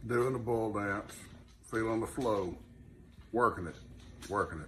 doing the bull dance, feeling the flow, working it, working it.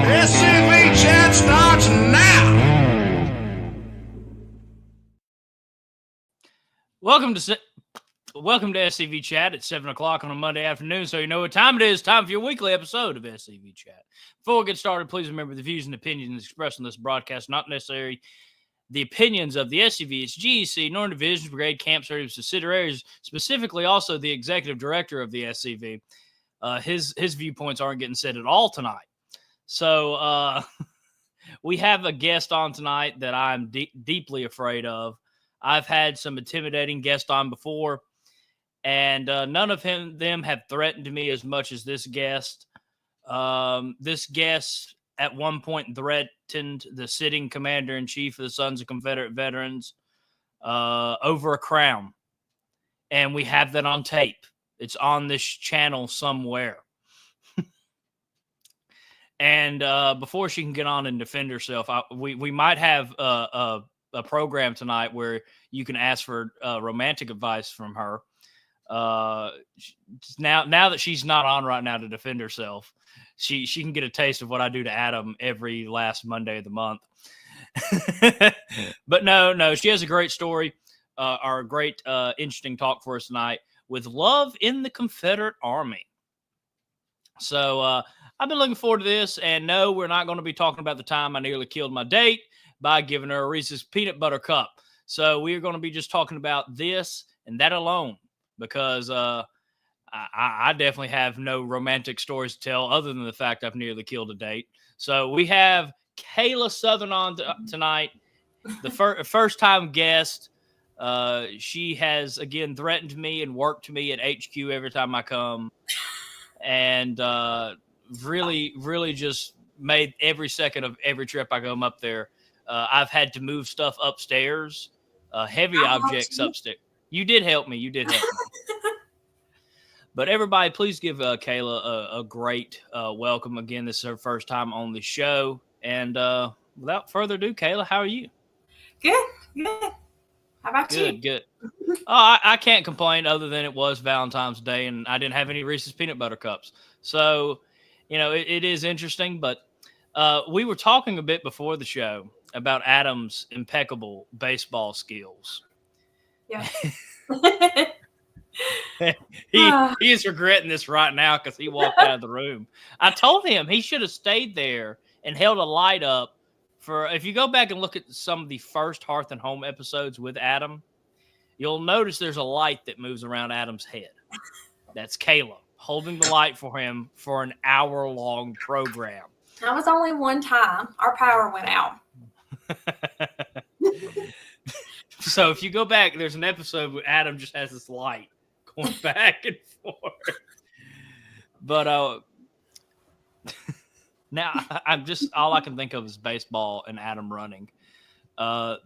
SCV chat starts now. Welcome to SCV Chat at 7 o'clock on a Monday afternoon, so you know what time it is. Time for your weekly episode of SCV Chat. Before we get started, please remember the views and opinions expressed on this broadcast not necessarily the opinions of the SCV, its GEC, Northern Divisions, Brigade, Camp Service, subsidiaries, specifically also the executive director of the SCV. His viewpoints aren't getting said at all tonight. So we have a guest on tonight that I'm deeply afraid of. I've had some intimidating guests on before, and none of them have threatened me as much as this guest. This guest at one point threatened the sitting commander-in-chief of the Sons of Confederate Veterans over a crown, and we have that on tape. It's on this channel somewhere. And before she can get on and defend herself, we might have a program tonight where you can ask for romantic advice from her. Now that she's not on right now to defend herself, she can get a taste of what I do to Adam every last Monday of the month. But no, she has a great story, or a great interesting talk for us tonight with love in the Confederate Army. So I've been looking forward to this, and no, we're not going to be talking about the time I nearly killed my date by giving her a Reese's peanut butter cup. So we are going to be just talking about this and that alone, because I definitely have no romantic stories to tell other than the fact I've nearly killed a date. So we have Kayla Southern on tonight, the first time guest. She has again threatened me and worked me at HQ every time I come, and really just made every second of every trip I come up there. I've had to move stuff upstairs, heavy objects upstairs. You did help me. But everybody, please give Kayla a great welcome again. This is her first time on the show. And without further ado, Kayla, how are you? Good. How about you? Good. I can't complain other than it was Valentine's Day and I didn't have any Reese's Peanut Butter Cups. So, it is interesting. But we were talking a bit before the show about Adam's impeccable baseball skills. Yeah. he is regretting this right now because he walked out of the room. I told him he should have stayed there and held a light up for. If you go back and look at some of the first Hearth and Home episodes with Adam, you'll notice there's a light that moves around Adam's head. That's Kayla holding the light for him for an hour-long program. That was only one time. Our power went out. So if you go back, there's an episode where Adam just has this light going back and forth. But now I'm just all I can think of is baseball and Adam running. Are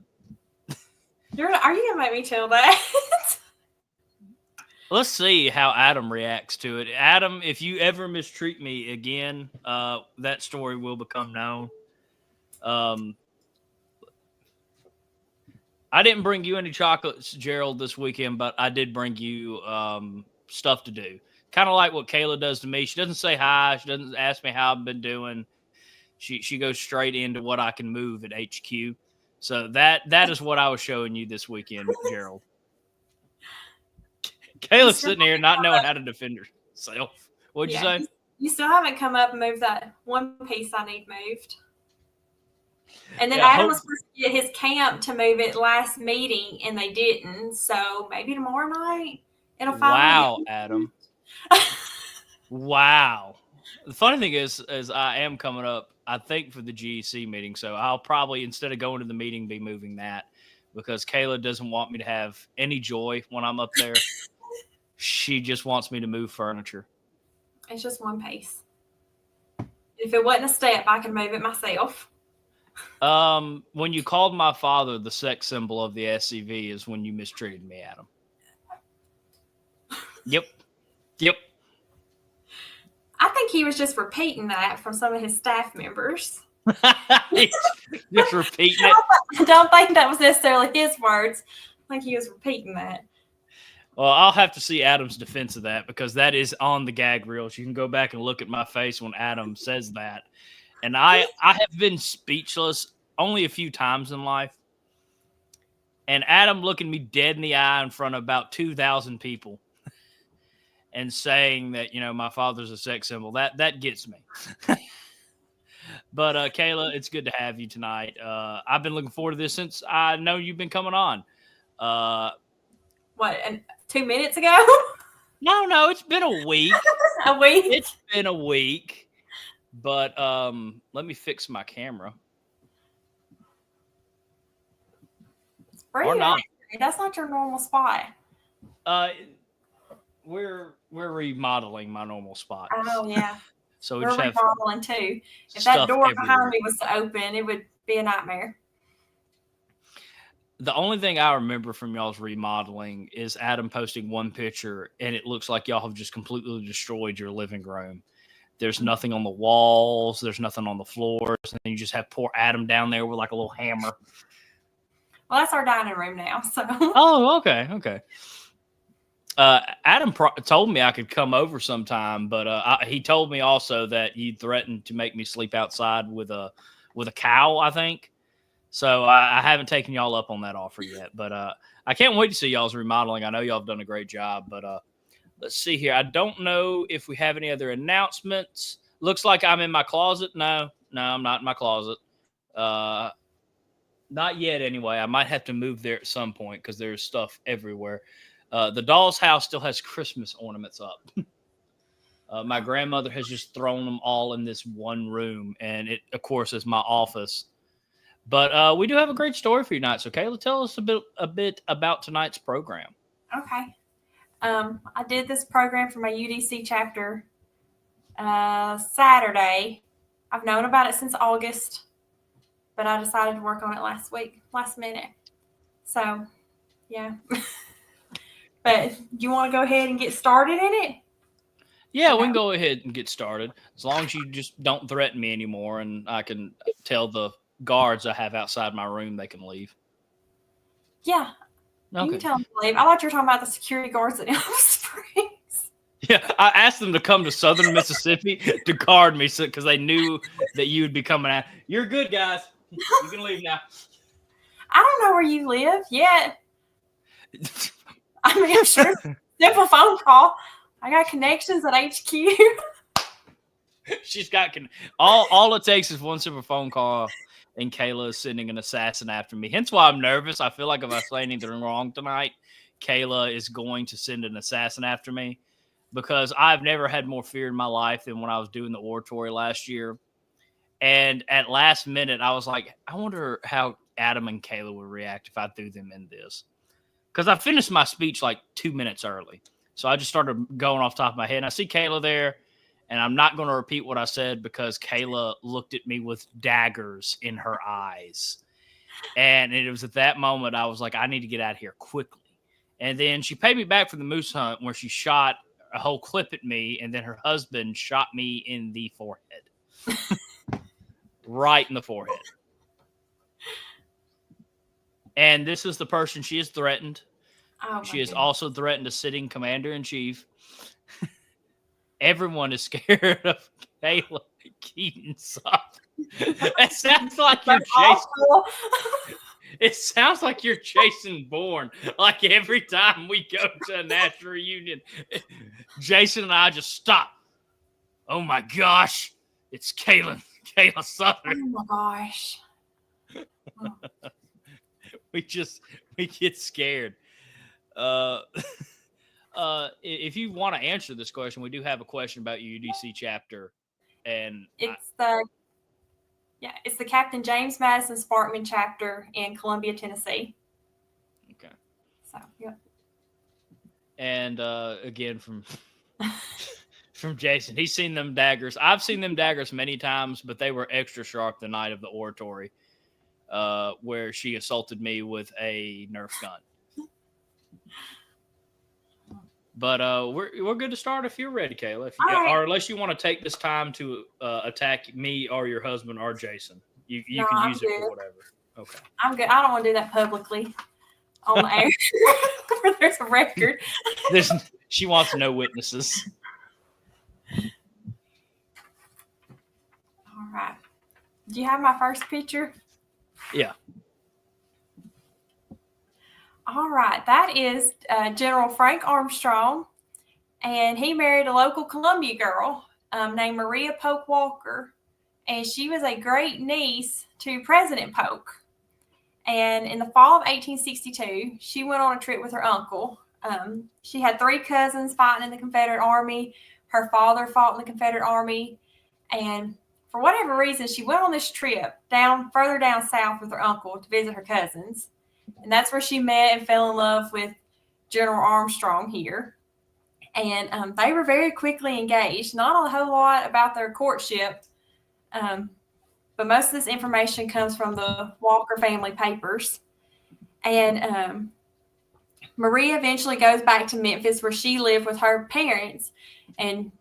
you gonna make me chill that? Let's see how Adam reacts to it. Adam, if you ever mistreat me again, that story will become known. I didn't bring you any chocolates, Gerald, this weekend, but I did bring you stuff to do. Kind of like what Kayla does to me. She doesn't say hi. She doesn't ask me how I've been doing. She goes straight into what I can move at HQ. So that is what I was showing you this weekend, Gerald. Kayla's sitting here not knowing how to defend herself. What'd you say? You still haven't come up and moved that one piece I need moved. And then Adam was supposed to get his camp to move it last meeting, and they didn't. So maybe tomorrow night it'll finally. Wow, Adam. Wow. The funny thing is I am coming up, I think, for the GEC meeting. So I'll probably, instead of going to the meeting, be moving that because Kayla doesn't want me to have any joy when I'm up there. She just wants me to move furniture. It's just one piece. If it wasn't a step, I could move it myself. When you called my father the sex symbol of the SCV is when you mistreated me, Adam. Yep. I think he was just repeating that from some of his staff members. Just repeating it. I don't think that was necessarily his words. I think he was repeating that. Well, I'll have to see Adam's defense of that because that is on the gag reels. You can go back and look at my face when Adam says that. And I have been speechless only a few times in life. And Adam looking me dead in the eye in front of about 2,000 people and saying that, my father's a sex symbol, that gets me. But Kayla, it's good to have you tonight. I've been looking forward to this since I know you've been coming on. What, 2 minutes ago? No, it's been a week. A week? It's been a week. But let me fix my camera. Or not. That's not your normal spot. We're remodeling my normal spot. Oh yeah. So we're remodeling too. If that door behind me was to open, it would be a nightmare. The only thing I remember from y'all's remodeling is Adam posting one picture, and it looks like y'all have just completely destroyed your living room. There's nothing on the walls. There's nothing on the floors. And you just have poor Adam down there with like a little hammer. Well, that's our dining room now. So. Oh, okay. Adam told me I could come over sometime, but he told me also that you threatened to make me sleep outside with a cow, I think. So I haven't taken y'all up on that offer yet. But I can't wait to see y'all's remodeling. I know y'all have done a great job, but let's see here. I don't know if we have any other announcements. Looks like I'm in my closet. No, I'm not in my closet. Not yet anyway. I might have to move there at some point because there's stuff everywhere. The doll's house still has Christmas ornaments up. My grandmother has just thrown them all in this one room, and it, of course, is my office. But we do have a great story for you tonight. So, Kayla, tell us a bit about tonight's program. Okay. I did this program for my UDC chapter Saturday. I've known about it since August, but I decided to work on it last minute. So, yeah. But you want to go ahead and get started in it? Yeah, we can go ahead and get started. As long as you just don't threaten me anymore, and I can tell the guards I have outside my room they can leave. Yeah. Okay. You can tell them to leave. I thought you were talking about the security guards at Elm Springs. Yeah, I asked them to come to Southern Mississippi to guard me because they knew that you would be coming out. You're good, guys. You can leave now. I don't know where you live yet. I mean, I'm sure simple phone call. I got connections at HQ. She's got all it takes is one simple phone call, and Kayla is sending an assassin after me. Hence why I'm nervous. I feel like if I say anything wrong tonight, Kayla is going to send an assassin after me, because I've never had more fear in my life than when I was doing the oratory last year. And at last minute, I was like, I wonder how Adam and Kayla would react if I threw them in this. Because I finished my speech like 2 minutes early. So I just started going off the top of my head. And I see Kayla there, and I'm not going to repeat what I said because Kayla looked at me with daggers in her eyes. And it was at that moment I was like, I need to get out of here quickly. And then she paid me back for the moose hunt where she shot a whole clip at me, and then her husband shot me in the forehead. Right in the forehead. And this is the person she has threatened. She has also threatened a sitting commander-in-chief. Everyone is scared of Kayla Keaton Southern. That sounds like you're chasing. It sounds like you're Jason Bourne. Like every time we go to a national reunion, Jason and I just stop. Oh my gosh, it's Kayla Southern. Oh my gosh. We get scared. If you want to answer this question, we do have a question about UDC chapter, and it's the Captain James Madison Sparkman chapter in Columbia, Tennessee. Okay. So, yeah. And again from Jason, he's seen them daggers. I've seen them daggers many times, but they were extra sharp the night of the oratory, where she assaulted me with a Nerf gun. But we're good to start if you're ready, Kayla. Right. Or unless you want to take this time to attack me or your husband or Jason. You can use it for whatever. Okay. I'm good. I don't want to do that publicly on the air where there's a record. She wants no witnesses. All right. Do you have my first picture? Yeah. All right, that is General Frank Armstrong, and he married a local Columbia girl named Maria Polk Walker, and she was a great niece to President Polk. And in the fall of 1862, she went on a trip with her uncle. She had 3 cousins fighting in the Confederate Army. Her father fought in the Confederate Army, and for whatever reason, she went on this trip further down south with her uncle to visit her cousins. And that's where she met and fell in love with General Armstrong here. And they were very quickly engaged. Not a whole lot about their courtship, but most of this information comes from the Walker family papers. And Maria eventually goes back to Memphis, where she lived with her parents. And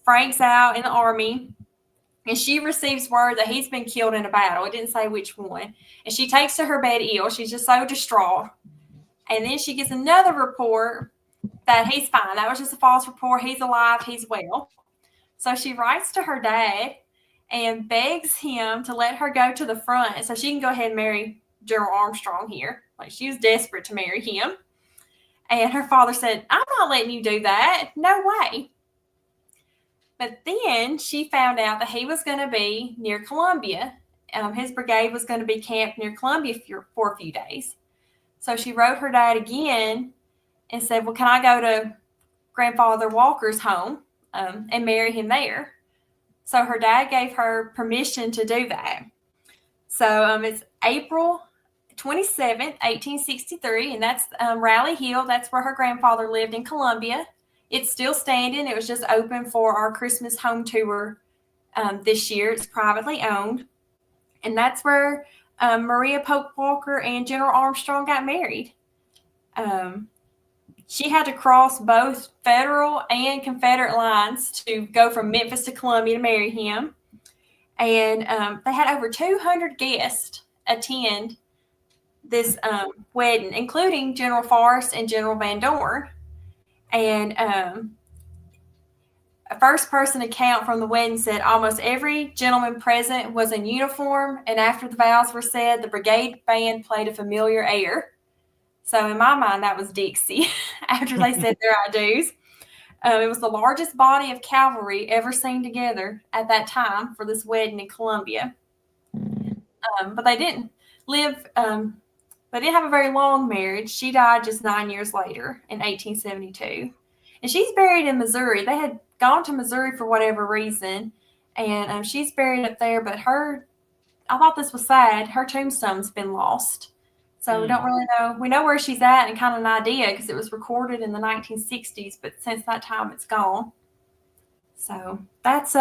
Frank's out in the Army. And she receives word that he's been killed in a battle. It didn't say which one. And she takes to her bed ill. She's just so distraught. And then she gets another report that he's fine. That was just a false report. He's alive. He's well. So she writes to her dad and begs him to let her go to the front so she can go ahead and marry General Armstrong here. Like, she was desperate to marry him. And her father said, I'm not letting you do that. No way. But then she found out that he was going to be near Columbia. His brigade was going to be camped near Columbia for a few days. So she wrote her dad again and said, well, can I go to Grandfather Walker's home? and marry him there. So her dad gave her permission to do that. So it's April 27th, 1863, and that's Rally Hill. That's where her grandfather lived in Columbia. It's still standing. It was just open for our Christmas home tour this year. It's privately owned. And that's where Maria Pope Walker and General Armstrong got married. She had to cross both Federal and Confederate lines to go from Memphis to Columbia to marry him. And they had over 200 guests attend this wedding, including General Forrest and General Van Dorn. And a first-person account from the wedding said almost every gentleman present was in uniform, and after the vows were said, the brigade band played a familiar air. So in my mind, that was Dixie after they said their I-do's. It was the largest body of cavalry ever seen together at that time for this wedding in Columbia. But they didn't live, they didn't have a very long marriage. She died just 9 years later in 1872. And she's buried in Missouri. They had gone to Missouri for whatever reason, and she's buried up there. But I thought this was sad. Her tombstone's been lost. So we don't really know. We know where she's at and kind of an idea because it was recorded in the 1960s, but since that time it's gone. So that's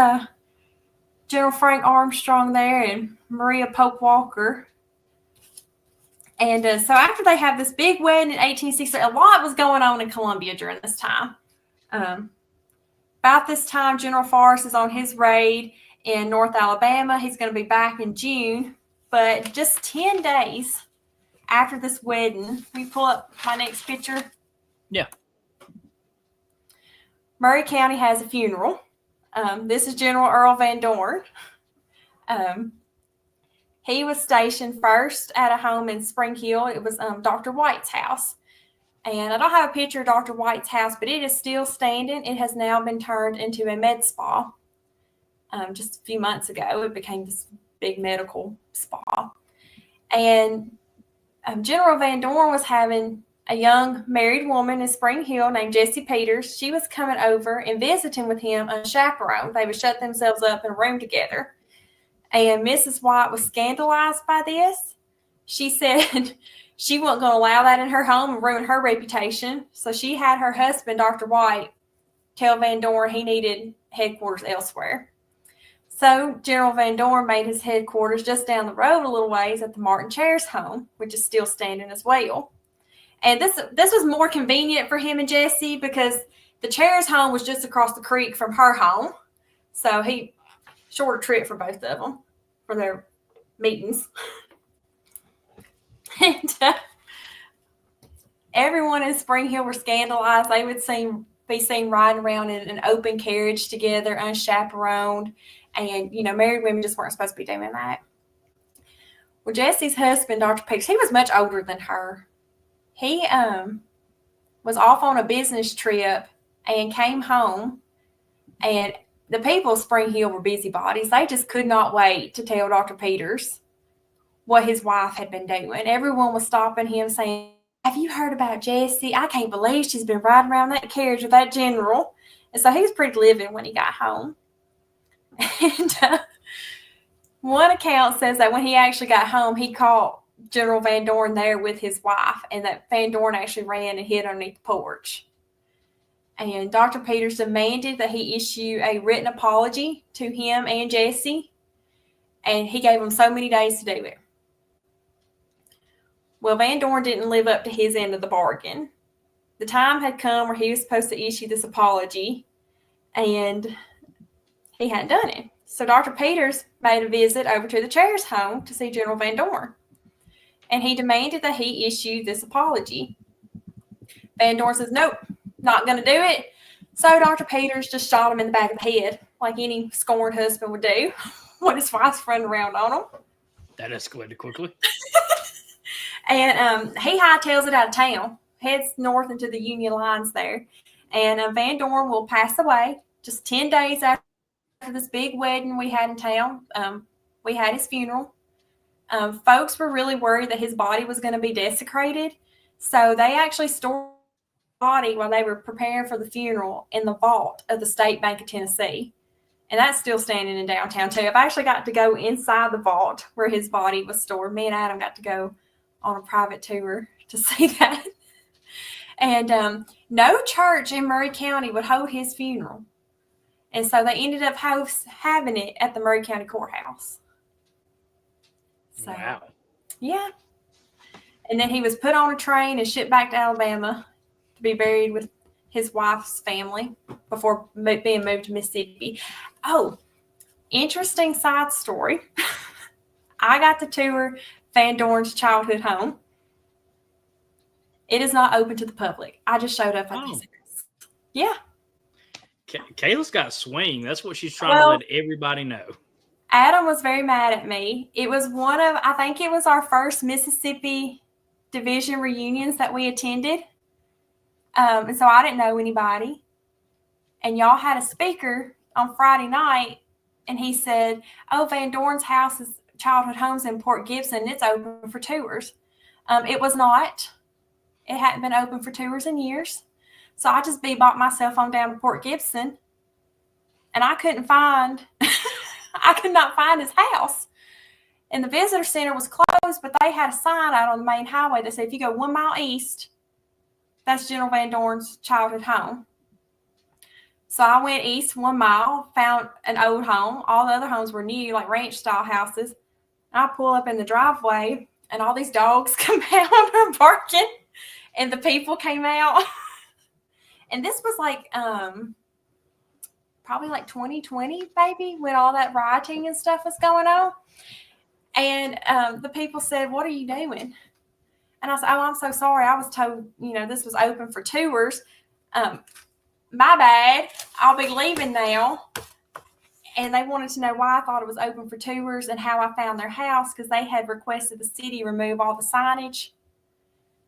General Frank Armstrong there and Maria Pope Walker. And so after they have this big wedding in 1860, a lot was going on in Columbia during this time. About this time, General Forrest is on his raid in North Alabama. He's going to be back in June, but just 10 days after this wedding, we pull up my next picture. Yeah. Murray County has a funeral. This is General Earl Van Dorn. He was stationed first at a home in Spring Hill. It was Dr. White's house. And I don't have a picture of Dr. White's house, but it is still standing. It has now been turned into a med spa. Just a few months ago, it became this big medical spa. And General Van Dorn was having a young married woman in Spring Hill named Jessie Peters. She was coming over and visiting with him unchaperoned. They would shut themselves up in a room together. And Mrs. White was scandalized by this. She said she wasn't going to allow that in her home and ruin her reputation. So she had her husband, Dr. White, tell Van Dorn he needed headquarters elsewhere. So General Van Dorn made his headquarters just down the road a little ways at the Martin Chairs home, which is still standing as well. And this was more convenient for him and Jessie because the Chairs home was just across the creek from her home. So shorter trip for both of them for their meetings. And everyone in Spring Hill were scandalized. They would be seen riding around in an open carriage together, unchaperoned. And, married women just weren't supposed to be doing that. Well, Jessie's husband, Dr. Peters, he was much older than her. He was off on a business trip and came home. And the people of Spring Hill were busybodies. They just could not wait to tell Dr. Peters what his wife had been doing. Everyone was stopping him saying, "Have you heard about Jessie? I can't believe she's been riding around that carriage with that general." And so he was pretty livid when he got home. And one account says that when he actually got home, he caught General Van Dorn there with his wife, and that Van Dorn actually ran and hid underneath the porch. And Dr. Peters demanded that he issue a written apology to him and Jessie, and he gave him so many days to do it. Well, Van Dorn didn't live up to his end of the bargain. The time had come where he was supposed to issue this apology, and he hadn't done it. So Dr. Peters made a visit over to the Chairs home to see General Van Dorn, and he demanded that he issue this apology. Van Dorn says, "Nope, not going to do it." So Dr. Peters just shot him in the back of the head, like any scorned husband would do when his wife's running around on him. That escalated quickly. And he hightails it out of town, heads north into the Union lines there. And Van Dorn will pass away just 10 days after this big wedding we had in town. We had his funeral. Folks were really worried that his body was going to be desecrated. So they actually stored body while they were preparing for the funeral in the vault of the State Bank of Tennessee. And that's still standing in downtown, too. I've actually got to go inside the vault where his body was stored. Me and Adam got to go on a private tour to see that. And no church in Murray County would hold his funeral. And so they ended up having it at the Murray County Courthouse. So, wow. Yeah. And then he was put on a train and shipped back to Alabama to be buried with his wife's family before being moved to Mississippi. Oh, interesting side story. I got to tour Van Dorn's childhood home. It is not open to the public. I just showed up at this house. Yeah. Kayla's got swing. That's what she's trying to let everybody know. Adam was very mad at me. It was I think it was our first Mississippi division reunions that we attended. And so I didn't know anybody. And y'all had a speaker on Friday night, and he said, oh, Van Dorn's childhood home's in Port Gibson. It's open for tours. It was not. It hadn't been open for tours in years. So I just bebopped myself on down to Port Gibson, and I could not find his house. And the visitor center was closed, but they had a sign out on the main highway that said, if you go 1 mile east, that's General Van Dorn's childhood home. So I went east 1 mile, found an old home. All the other homes were new, like ranch-style houses. And I pull up in the driveway, and all these dogs come out and are barking, and the people came out. And this was like probably like 2020, maybe, when all that rioting and stuff was going on. And the people said, what are you doing? And I said, oh, I'm so sorry. I was told, this was open for tours. My bad. I'll be leaving now. And they wanted to know why I thought it was open for tours and how I found their house, because they had requested the city remove all the signage.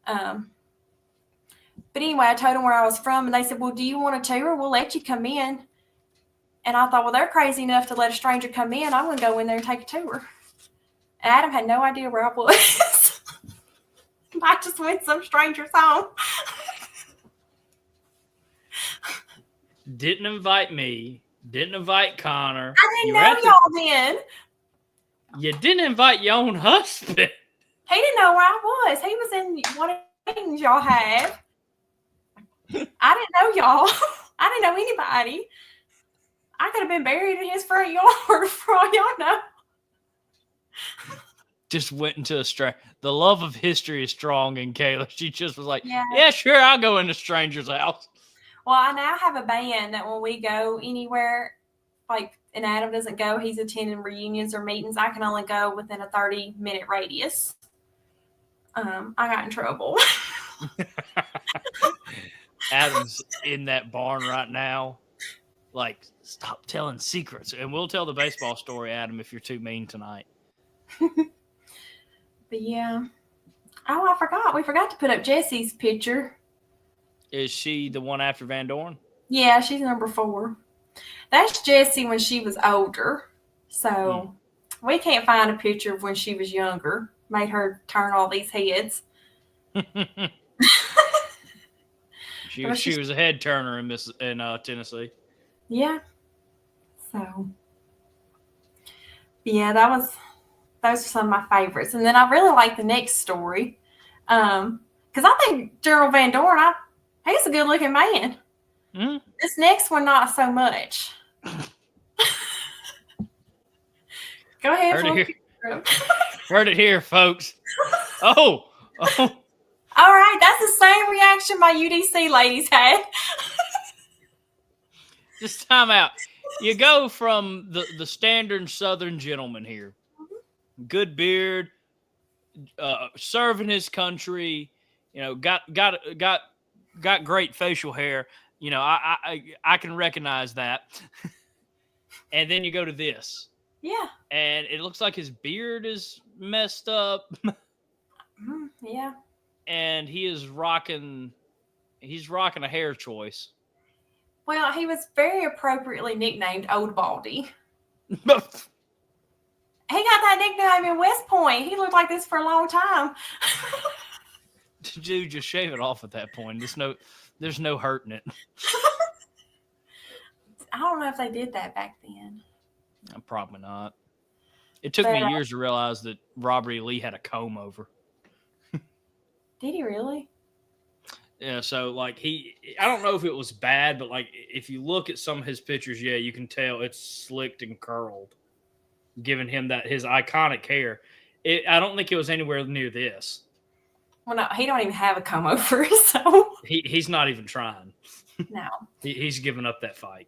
But anyway, I told them where I was from, and they said, well, do you want a tour? We'll let you come in. And I thought, well, they're crazy enough to let a stranger come in. I'm going to go in there and take a tour. And Adam had no idea where I was. I just went some stranger's home. Didn't invite me. Didn't invite Connor. I didn't know y'all then. You didn't invite your own husband. He didn't know where I was. He was in one of the things y'all have. I didn't know y'all. I didn't know anybody. I could have been buried in his front yard for all y'all know. Just went into a strange. The love of history is strong in Kayla. She just was like, yeah, sure, I'll go in a stranger's house. Well, I now have a band that when we go anywhere, like, and Adam doesn't go, he's attending reunions or meetings, I can only go within a 30-minute radius. I got in trouble. Adam's in that barn right now. Like, stop telling secrets. And we'll tell the baseball story, Adam, if you're too mean tonight. But yeah. Oh, I forgot. We forgot to put up Jessie's picture. Is she the one after Van Dorn? Yeah, she's number 4. That's Jessie when she was older. So we can't find a picture of when she was younger. Made her turn all these heads. She was a head turner in Tennessee. Yeah. So yeah, those are some of my favorites. And then I really like the next story. Because I think General Van Dorn, he's a good looking man. Mm. This next one, not so much. Go ahead. Heard it here, folks. Oh. All right. That's the same reaction my UDC ladies had. Just time out. You go from the standard Southern gentleman here. Good beard, serving his country, got great facial hair. I can recognize that. And then you go to this. Yeah. And it looks like his beard is messed up. Yeah. And he's rocking a hair choice. Well, he was very appropriately nicknamed Old Baldy. He got that nickname in West Point. He looked like this for a long time. Dude, just shave it off at that point. There's no hurting it. I don't know if they did that back then. Probably not. It took me years to realize that Robert E. Lee had a comb over. Did he really? Yeah, so like I don't know if it was bad, but like if you look at some of his pictures, yeah, you can tell it's slicked and curled, giving him his iconic hair. I don't think it was anywhere near this. Well, no, he don't even have a comb over, so he's not even trying. No, he's given up that fight.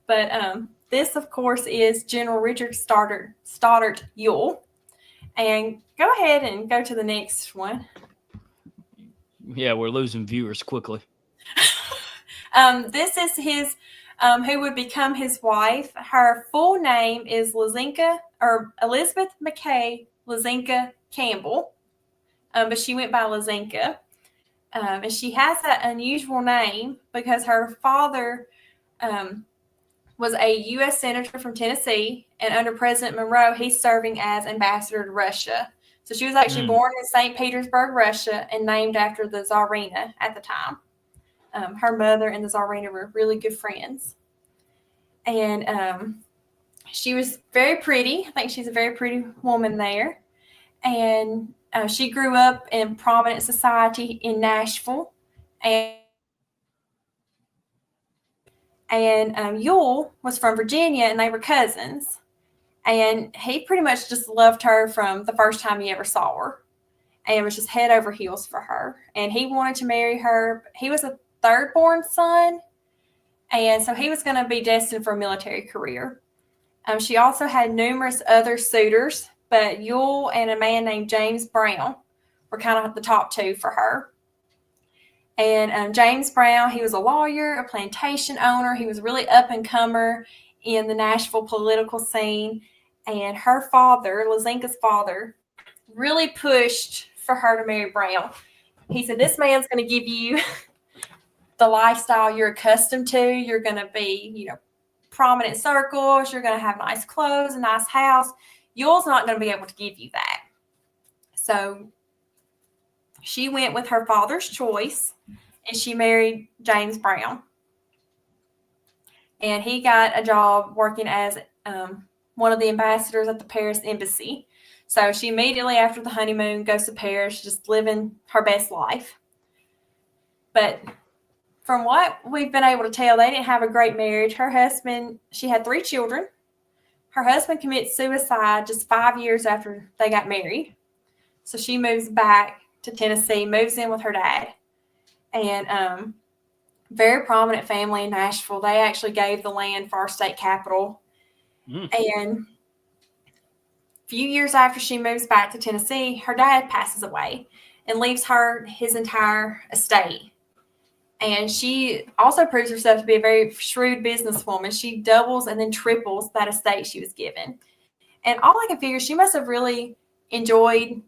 But this, of course, is General Richard Stoddard Ewell. And go ahead and go to the next one. Yeah, we're losing viewers quickly. This is his, who would become his wife. Her full name is Elizabeth McKay Lazinka Campbell, but she went by Lazinka. And she has that unusual name because her father was a U.S. Senator from Tennessee, and under President Monroe, he's serving as ambassador to Russia. So she was actually born in St. Petersburg, Russia, and named after the Tsarina at the time. Her mother and the Tsarina were really good friends. And she was very pretty. I think she's a very pretty woman there. And she grew up in prominent society in Nashville. And Ewell was from Virginia, and they were cousins. And he pretty much just loved her from the first time he ever saw her, and was just head over heels for her. And he wanted to marry her. He was a third-born son, and so he was going to be destined for a military career. She also had numerous other suitors, but Ewell and a man named James Brown were kind of the top two for her. And James Brown, he was a lawyer, a plantation owner. He was really up-and-comer in the Nashville political scene. And her father, Lazinka's father, really pushed for her to marry Brown. He said, this man's going to give you the lifestyle you're accustomed to. You're going to be, prominent circles. You're going to have nice clothes, a nice house. Ewell's not going to be able to give you that. So she went with her father's choice, and she married James Brown. And he got a job working as one of the ambassadors at the Paris embassy. So she immediately after the honeymoon goes to Paris, just living her best life. But from what we've been able to tell, they didn't have a great marriage. Her husband, she had 3 children. Her husband commits suicide just 5 years after they got married. So she moves back to Tennessee, moves in with her dad. And very prominent family in Nashville. They actually gave the land for our state capital. And a few years after she moves back to Tennessee, her dad passes away and leaves her his entire estate. And she also proves herself to be a very shrewd businesswoman. She doubles and then triples that estate she was given. And all I can figure, she must have really enjoyed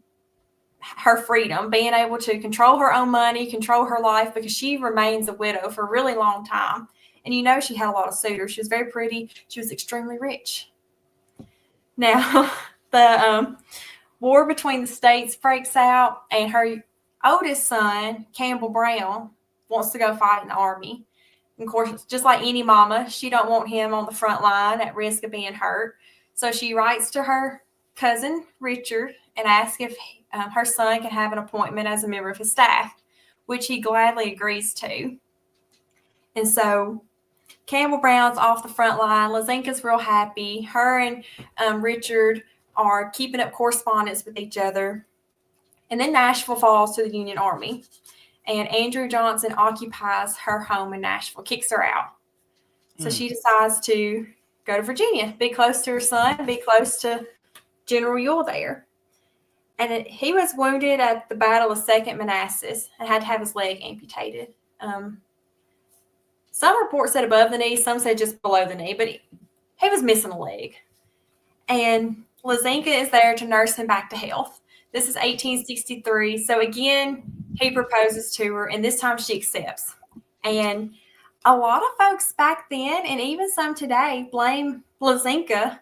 her freedom, being able to control her own money, control her life, because she remains a widow for a really long time. And she had a lot of suitors. She was very pretty. She was extremely rich. Now, the war between the states breaks out, and her oldest son, Campbell Brown, wants to go fight in the Army. And of course, just like any mama, she don't want him on the front line at risk of being hurt. So she writes to her cousin, Richard, and asks if her son can have an appointment as a member of his staff, which he gladly agrees to. And so Campbell Brown's off the front line. Lazinka's real happy. Her and Richard are keeping up correspondence with each other. And then Nashville falls to the Union Army. And Andrew Johnson occupies her home in Nashville, kicks her out. So she decides to go to Virginia, be close to her son, be close to General Ewell there. And he was wounded at the Battle of Second Manassas and had to have his leg amputated. Some reports said above the knee, some said just below the knee, but he was missing a leg. And Lazinka is there to nurse him back to health. This is 1863. So again, he proposes to her, and this time she accepts. And a lot of folks back then, and even some today, blame Lazinka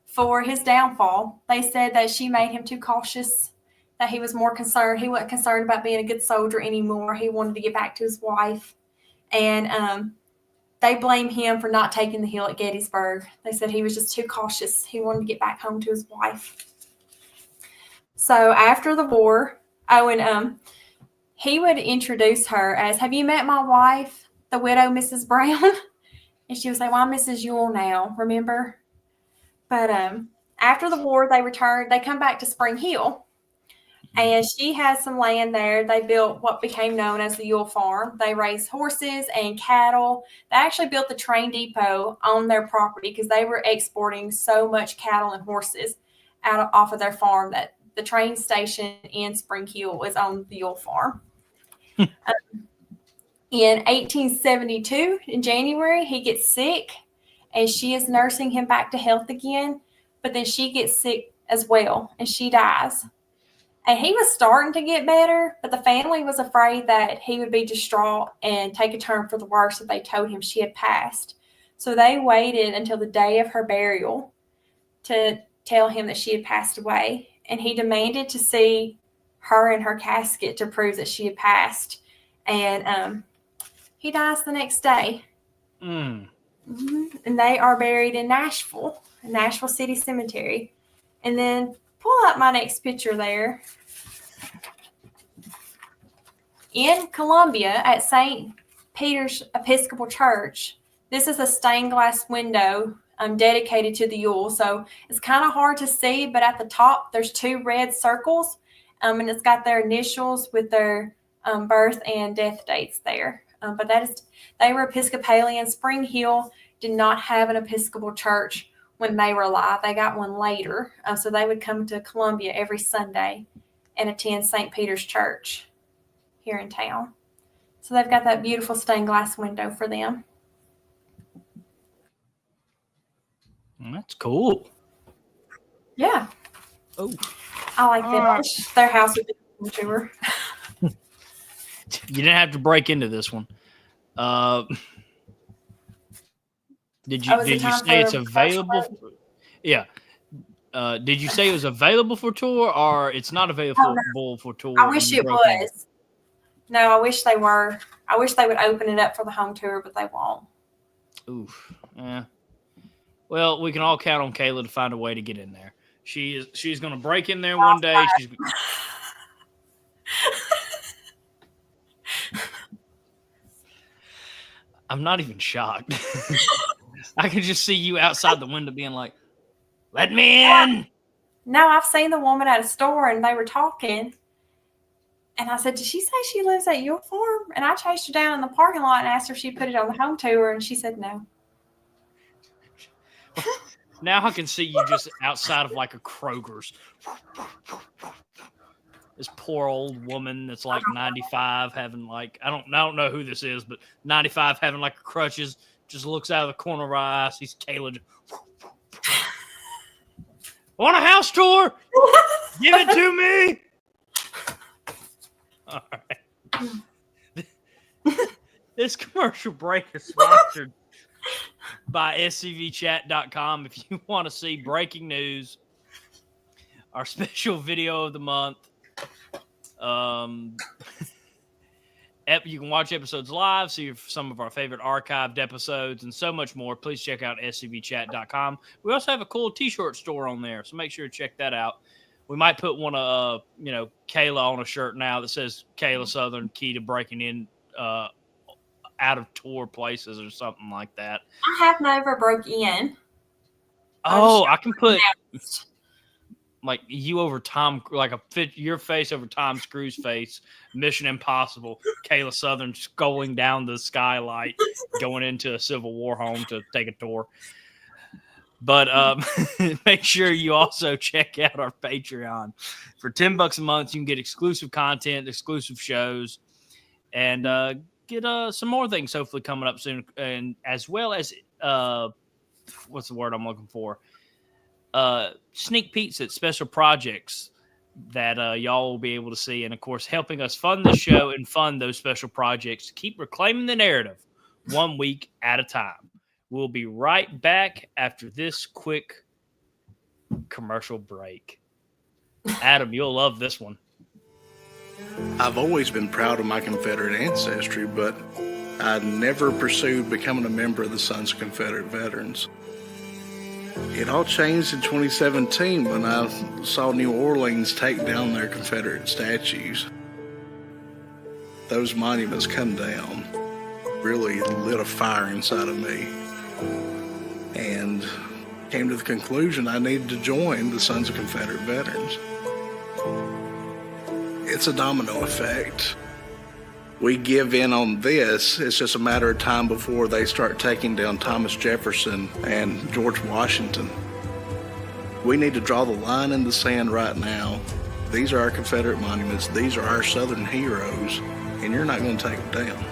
for his downfall. They said that she made him too cautious that he was more concerned. He wasn't concerned about being a good soldier anymore. He wanted to get back to his wife. And they blame him for not taking the hill at Gettysburg. They said he was just too cautious. He wanted to get back home to his wife. So after the war, he would introduce her as, "Have you met my wife, the widow Mrs. Brown?" And she would say, "Well, I'm Mrs. Ewell now, remember?" But after the war, they returned. They come back to Spring Hill. And she has some land there. They built what became known as the Ewell Farm. They raised horses and cattle. They actually built the train depot on their property because they were exporting so much cattle and horses off of their farm that the train station in Spring Hill was on the Ewell Farm. In 1872, in January, he gets sick, and she is nursing him back to health again. But then she gets sick as well, and she dies. And he was starting to get better, but the family was afraid that he would be distraught and take a turn for the worse if they told him she had passed. So they waited until the day of her burial to tell him that she had passed away. And he demanded to see her in her casket to prove that she had passed. And he dies the next day. Mm-hmm. And they are buried in Nashville City Cemetery. And then pull up my next picture there. In Columbia at St. Peter's Episcopal Church, this is a stained glass window dedicated to the Ewell. So it's kind of hard to see, but at the top, there's 2 red circles, and it's got their initials with their birth and death dates there. But they were Episcopalian. Spring Hill did not have an Episcopal church when they were alive. They got one later. So they would come to Columbia every Sunday and attend St. Peter's Church here in town. So they've got that beautiful stained glass window for them. That's cool. Yeah. Oh, I like them. Their house would be tour. You didn't have to break into this one. Did you say it's available? Yeah. Did you say it was available for tour, or it's not available for tour? I wish it was. No, I wish they were. I wish they would open it up for the home tour, but they won't. Oof. Yeah. Well, we can all count on Kayla to find a way to get in there. She's going to break in there one day. I'm not even shocked. I can just see you outside the window being like, "Let me in." No, I've seen the woman at a store and they were talking. And I said, "Did she say she lives at your farm?" And I chased her down in the parking lot and asked her if she'd put it on the home tour. And she said no. Now I can see you just outside of like a Kroger's. This poor old woman that's like 95 having like, I don't know who this is, but 95 having like crutches, just looks out of the corner of her eye, sees Kayla. Want a house tour? Give it to me. All right. This commercial break is sponsored by scvchat.com. If you want to see breaking news, our special video of the month, you can watch episodes live, see some of our favorite archived episodes, and so much more. Please check out scvchat.com. We also have a cool t-shirt store on there, so make sure to check that out. We might put one of Kayla on a shirt now that says Kayla Southern, key to breaking in out of tour places or something like that. I have never broke in. Oh, I can put like you over Tom, like your face over Tom Cruise's face. Mission Impossible. Kayla Southern going down the skylight, going into a Civil War home to take a tour. But make sure you also check out our Patreon. For $10 a month, you can get exclusive content, exclusive shows, and get some more things hopefully coming up soon. And as well as what's the word I'm looking for? Sneak peeks at special projects that y'all will be able to see. And, of course, helping us fund the show and fund those special projects to keep reclaiming the narrative 1 week at a time. We'll be right back after this quick commercial break. Adam, you'll love this one. I've always been proud of my Confederate ancestry, but I never pursued becoming a member of the Sons of Confederate Veterans. It all changed in 2017 when I saw New Orleans take down their Confederate statues. Those monuments come down really lit a fire inside of me, and came to the conclusion I needed to join the Sons of Confederate Veterans. It's a domino effect. We give in on this, it's just a matter of time before they start taking down Thomas Jefferson and George Washington. We need to draw the line in the sand right now. These are our Confederate monuments, these are our Southern heroes, and you're not going to take them down.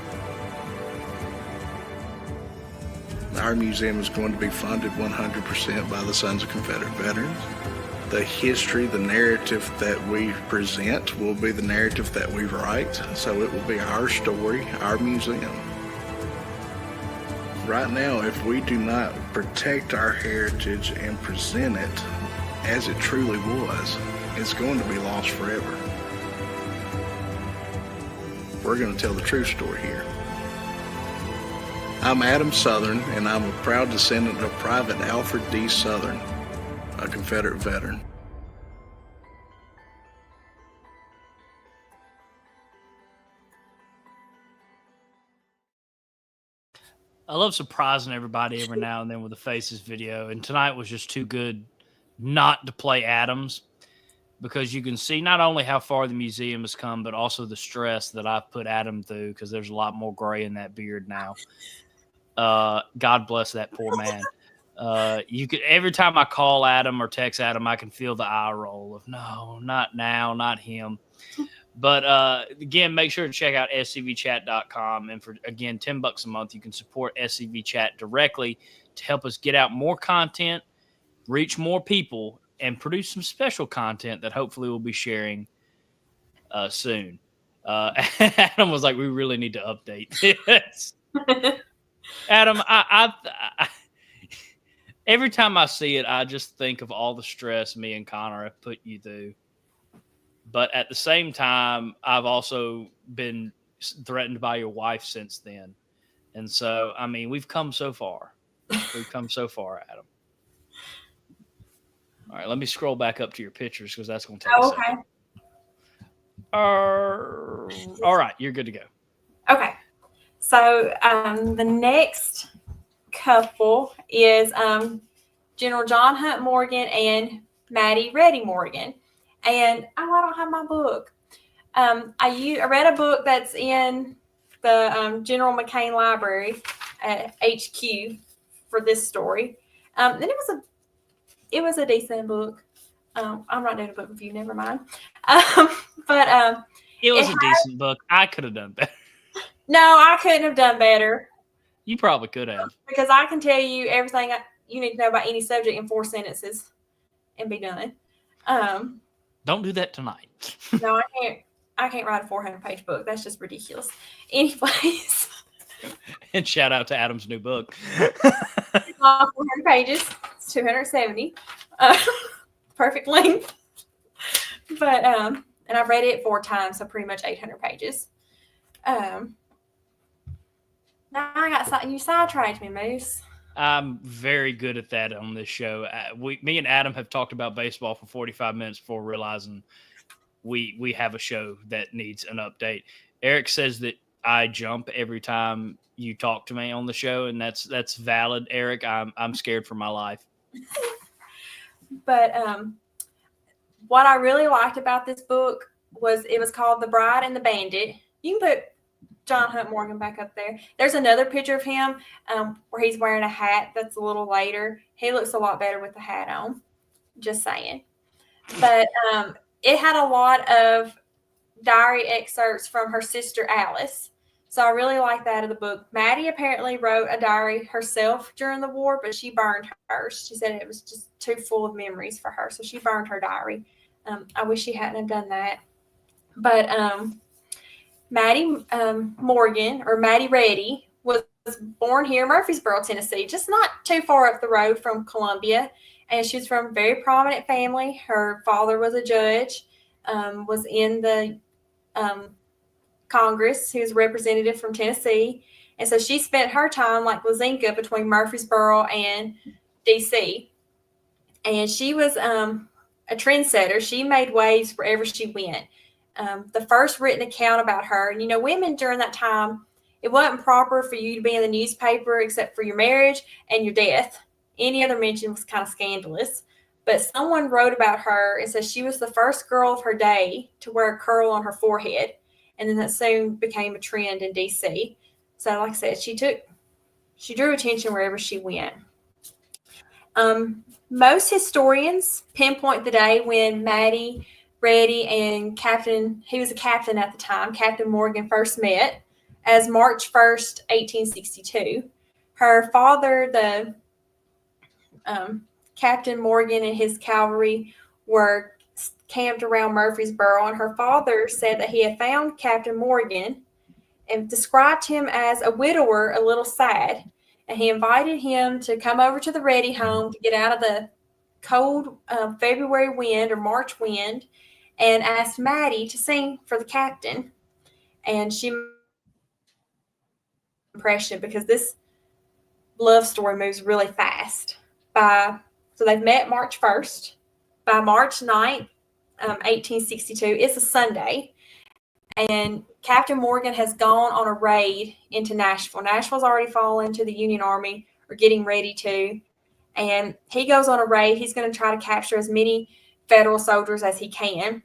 Our museum is going to be funded 100% by the Sons of Confederate Veterans. The history, the narrative that we present will be the narrative that we write, so it will be our story, our museum. Right now, if we do not protect our heritage and present it as it truly was, it's going to be lost forever. We're going to tell the true story here. I'm Adam Southern, and I'm a proud descendant of Private Alfred D. Southern, a Confederate veteran. I love surprising everybody every now and then with a Faces video, and tonight was just too good not to play Adams, because you can see not only how far the museum has come, but also the stress that I've put Adam through, because there's a lot more gray in that beard now. God bless that poor man. You could, every time I call Adam or text Adam, I can feel the eye roll of no, not now, not him. But again, make sure to check out scvchat.com. And for, again, $10 a month, you can support SCV Chat directly to help us get out more content, reach more people, and produce some special content that hopefully we'll be sharing soon. Adam was like, we really need to update this. Adam, I every time I see it, I just think of all the stress me and Connor have put you through. But at the same time, I've also been threatened by your wife since then. And so, I mean, we've come so far. We've come so far, Adam. All right, let me scroll back up to your pictures because that's going to take a second. All right, you're good to go. Okay. So the next couple is General John Hunt Morgan and Maddie Reddy Morgan. And I don't have my book. I read a book that's in the General McCain Library at HQ for this story. And it was a decent book. I'm not doing a book review, never mind. But it was a decent book. I could have done better. No, I couldn't have done better. You probably could have. Because I can tell you everything you need to know about any subject in 4 sentences and be done. Don't do that tonight. No, I can't write a 400-page book. That's just ridiculous. Anyways. And shout out to Adam's new book. It's not 400 pages. It's 270. Perfect length. But and I've read it 4 times, so pretty much 800 pages. Now I got you sidetracked me, Moose. I'm very good at that on this show. Me and Adam have talked about baseball for 45 minutes before realizing we have a show that needs an update. Eric says that I jump every time you talk to me on the show, and that's valid, Eric. I'm scared for my life. But what I really liked about this book was it was called The Bride and the Bandit. You can put John Hunt Morgan back up there. There's another picture of him where he's wearing a hat that's a little later. He looks a lot better with the hat on. Just saying. But it had a lot of diary excerpts from her sister Alice. So I really like that of the book. Maddie apparently wrote a diary herself during the war, but she burned hers. She said it was just too full of memories for her. So she burned her diary. I wish she hadn't have done that. But Maddie Morgan, or Maddie Reddy, was born here in Murfreesboro, Tennessee, just not too far up the road from Columbia. And she's from a very prominent family. Her father was a judge, was in the Congress. He was a representative from Tennessee. And so she spent her time, like Lazinka, between Murfreesboro and D.C. And she was a trendsetter. She made waves wherever she went. The first written account about her, and women during that time, it wasn't proper for you to be in the newspaper except for your marriage and your death. Any other mention was kind of scandalous. But someone wrote about her and says she was the first girl of her day to wear a curl on her forehead. And then that soon became a trend in D.C. So like I said, she drew attention wherever she went. Most historians pinpoint the day when Maddie, Reddy, and he was a captain at the time, Captain Morgan, first met as March 1st, 1862. Her father, the Captain Morgan, and his cavalry were camped around Murfreesboro, and her father said that he had found Captain Morgan and described him as a widower, a little sad. And he invited him to come over to the Reddy home to get out of the cold February wind or March wind, and asked Maddie to sing for the captain. And she impression because this love story moves really fast. So they've met March 1st. By March 9th, 1862, it's a Sunday, and Captain Morgan has gone on a raid into Nashville. Nashville's already fallen to the Union Army, or getting ready to, and he goes on a raid. He's going to try to capture as many Federal soldiers as he can.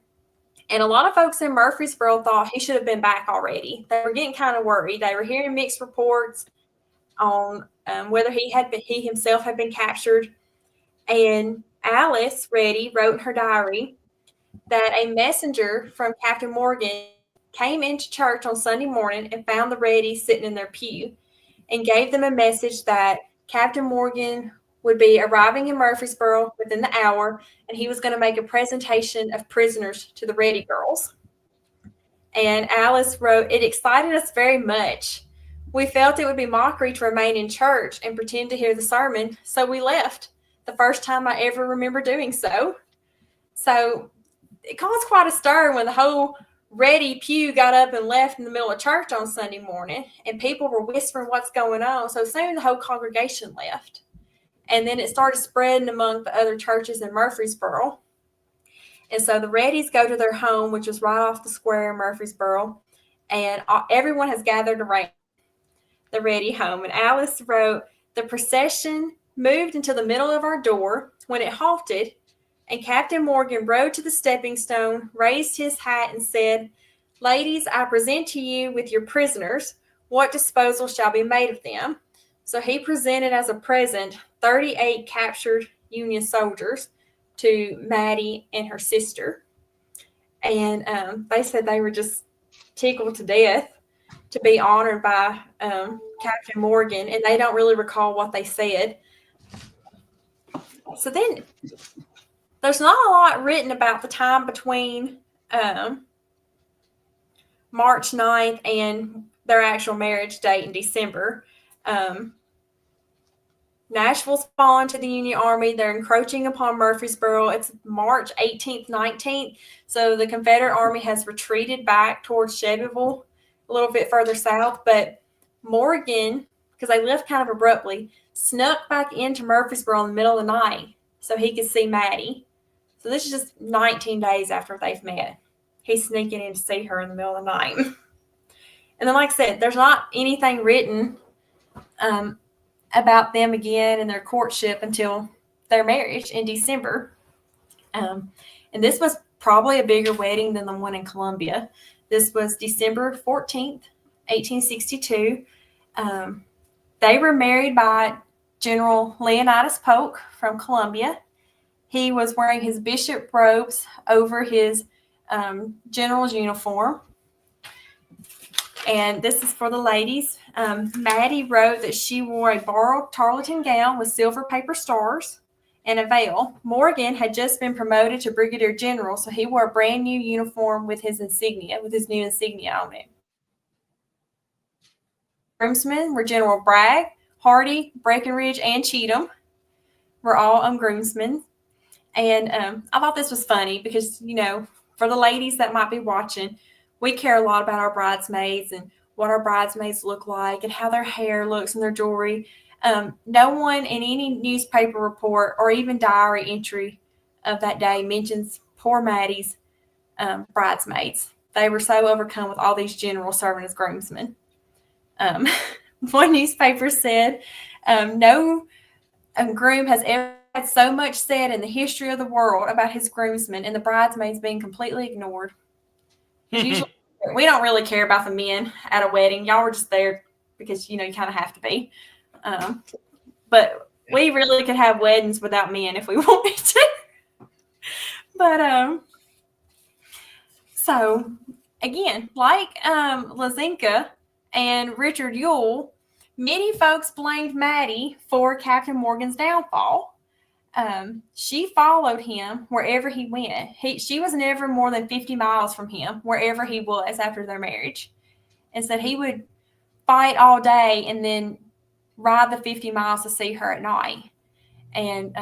And a lot of folks in Murfreesboro thought he should have been back already. They were getting kind of worried. They were hearing mixed reports on whether he himself had been captured. And Alice Reddy wrote in her diary that a messenger from Captain Morgan came into church on Sunday morning and found the Reddys sitting in their pew and gave them a message that Captain Morgan would be arriving in Murfreesboro within the hour, and he was going to make a presentation of prisoners to the Reddy girls. And Alice wrote, "It excited us very much. We felt it would be mockery to remain in church and pretend to hear the sermon, so we left. The first time I ever remember doing so." So it caused quite a stir when the whole Reddy pew got up and left in the middle of church on Sunday morning, and people were whispering what's going on. So soon the whole congregation left. And then it started spreading among the other churches in Murfreesboro. And so the Reddys go to their home, which was right off the square in Murfreesboro, and everyone has gathered around the Reddy home. And Alice wrote, "The procession moved into the middle of our door when it halted, and Captain Morgan rode to the stepping stone, raised his hat, and said, 'Ladies, I present to you with your prisoners. What disposal shall be made of them?' So he presented as a present 38 captured Union soldiers to Maddie and her sister. And they said they were just tickled to death to be honored by Captain Morgan, and they don't really recall what they said. So then there's not a lot written about the time between March 9th and their actual marriage date in December. Nashville's fallen to the Union Army. They're encroaching upon Murfreesboro. It's March 18th, 19th. So the Confederate Army has retreated back towards Shelbyville, a little bit further south. But Morgan, because they left kind of abruptly, snuck back into Murfreesboro in the middle of the night so he could see Maddie. So this is just 19 days after they've met. He's sneaking in to see her in the middle of the night. And then, like I said, there's not anything written about them again and their courtship until their marriage in December. And this was probably a bigger wedding than the one in Columbia. This was December 14th, 1862. They were married by General Leonidas Polk from Columbia. He was wearing his bishop robes over his general's uniform. And this is for the ladies. Maddie wrote that she wore a borrowed tarlatan gown with silver paper stars and a veil. Morgan had just been promoted to brigadier general, so he wore a brand new uniform with his insignia, with his new insignia on it. Groomsmen were General Bragg, Hardy, Breckinridge, and Cheatham were all groomsmen. And I thought this was funny because, for the ladies that might be watching, we care a lot about our bridesmaids and what our bridesmaids look like and how their hair looks and their jewelry. No one in any newspaper report or even diary entry of that day mentions poor Maddie's bridesmaids. They were so overcome with all these generals serving as groomsmen. One newspaper said, no groom has ever had so much said in the history of the world about his groomsmen and the bridesmaids being completely ignored. Usually, we don't really care about the men at a wedding. Y'all were just there because, you kind of have to be. But we really could have weddings without men if we wanted to. But, so, again, like Lazinka and Richard Ewell, many folks blamed Maddie for Captain Morgan's downfall. She followed him wherever he went. She was never more than 50 miles from him, wherever he was after their marriage. And said he would fight all day and then ride the 50 miles to see her at night. And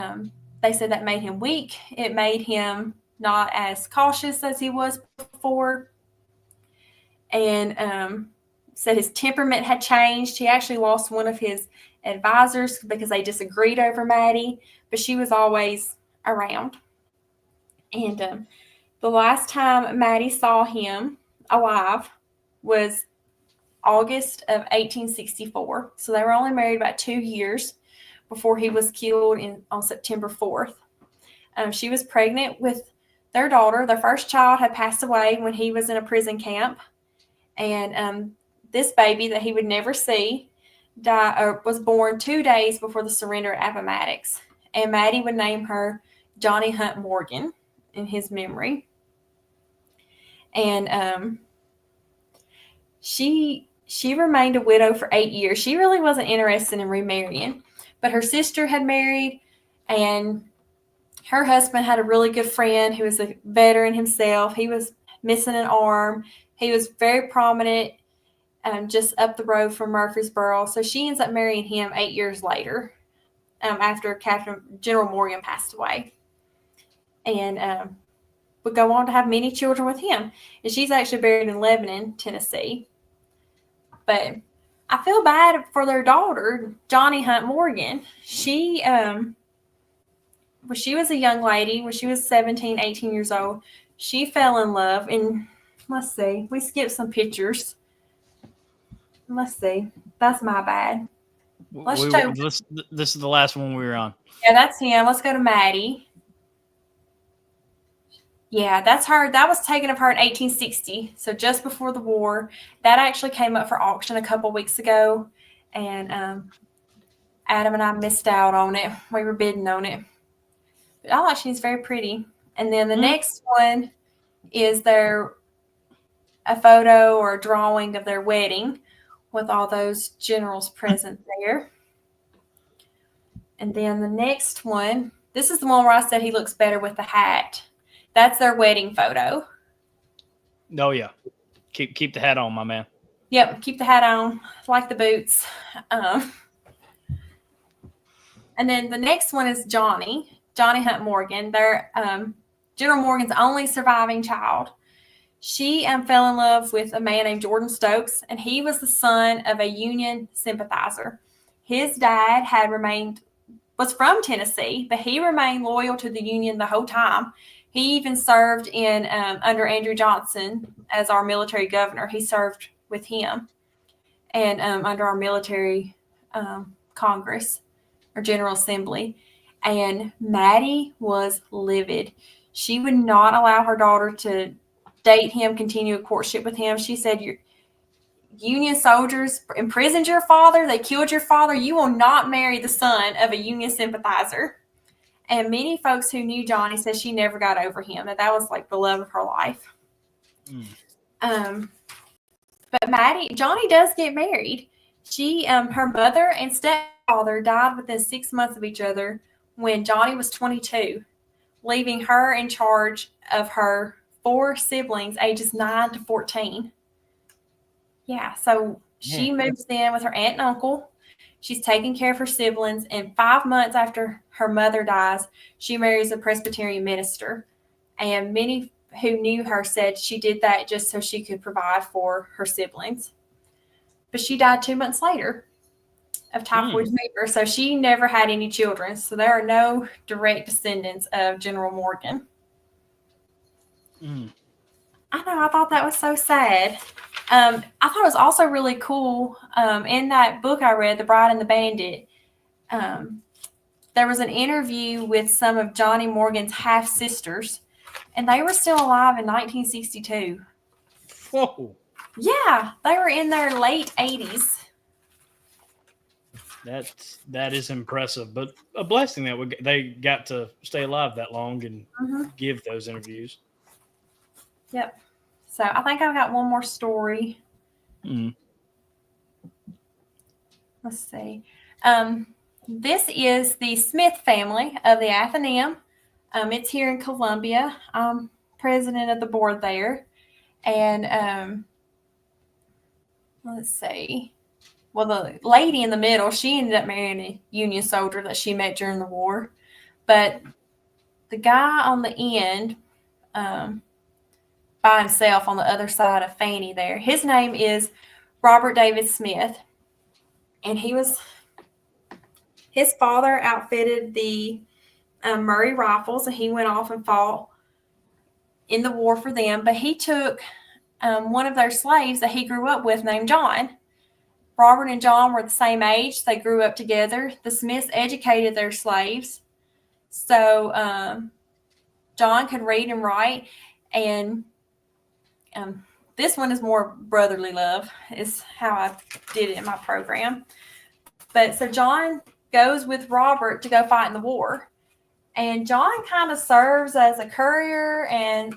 they said that made him weak. It made him not as cautious as he was before. And said his temperament had changed. He actually lost one of his advisors because they disagreed over Maddie, but she was always around. And the last time Maddie saw him alive was August of 1864. So they were only married about 2 years before he was killed on September 4th. She was pregnant with their daughter. Their first child had passed away when he was in a prison camp. And this baby that he would never see was born 2 days before the surrender at Appomattox. And Maddie would name her Johnny Hunt Morgan in his memory. And she remained a widow for 8 years. She really wasn't interested in remarrying. But her sister had married, and her husband had a really good friend who was a veteran himself. He was missing an arm. He was very prominent just up the road from Murfreesboro. So she ends up marrying him 8 years later after General Morgan passed away. And would go on to have many children with him. And she's actually buried in Lebanon, Tennessee. But I feel bad for their daughter, Johnny Hunt Morgan. She when she was a young lady, when she was 17, 18 years old, she fell in love. And let's see, we skipped some pictures. Let's see. That's my bad. This is the last one we were on. Yeah, that's him. Let's go to Maddie. Yeah, that's her. That was taken of her in 1860, so just before the war. That actually came up for auction a couple weeks ago, and Adam and I missed out on it. We were bidding on it. But I like she's very pretty. And then the next one is a photo or a drawing of their wedding with all those generals present there. And then the next one, this is the one where I said he looks better with the hat. That's their wedding photo. Oh, yeah. Keep the hat on, my man. Yep, keep the hat on. Like the boots. And then the next one is Johnny Hunt Morgan. They're General Morgan's only surviving child. She fell in love with a man named Jordan Stokes, and he was the son of a Union sympathizer. His dad was from Tennessee, but he remained loyal to the Union the whole time. He even served under Andrew Johnson as our military governor. He served with him and under our military Congress or General Assembly. And Maddie was livid. She would not allow her daughter to date him, continue a courtship with him. She said, "Your Union soldiers imprisoned your father. They killed your father. You will not marry the son of a Union sympathizer." And many folks who knew Johnny said she never got over him, that was like the love of her life. But Johnny does get married. Her mother and stepfather died within 6 months of each other when Johnny was 22, leaving her in charge of her 4 siblings, ages 9 to 14. Yeah, so she moves in with her aunt and uncle. She's taking care of her siblings, and 5 months after her mother dies, she marries a Presbyterian minister. And many who knew her said she did that just so she could provide for her siblings. But she died 2 months later of typhoid fever, so she never had any children. So there are no direct descendants of General Morgan. I know, I thought that was so sad. I thought it was also really cool. In that book I read, The Bride and the Bandit, there was an interview with some of Johnny Morgan's half-sisters, and they were still alive in 1962. Whoa. Yeah, they were in their late 80s. That is impressive, but a blessing that they got to stay alive that long and give those interviews. Yep. So I think I've got one more story. Let's see. This is the Smith family of the Athenaeum. It's here in Columbia. I'm president of the board there. And let's see. Well, the lady in the middle, she ended up marrying a Union soldier that she met during the war. But the guy on the end, by himself on the other side of Fanny there, his name is Robert David Smith. And his father outfitted the Murray Rifles, and he went off and fought in the war for them. But he took one of their slaves that he grew up with named John. Robert and John were the same age. They grew up together. The Smiths educated their slaves. So John could read and write. And this one is more brotherly love, is how I did it in my program. But so John goes with Robert to go fight in the war. And John kind of serves as a courier and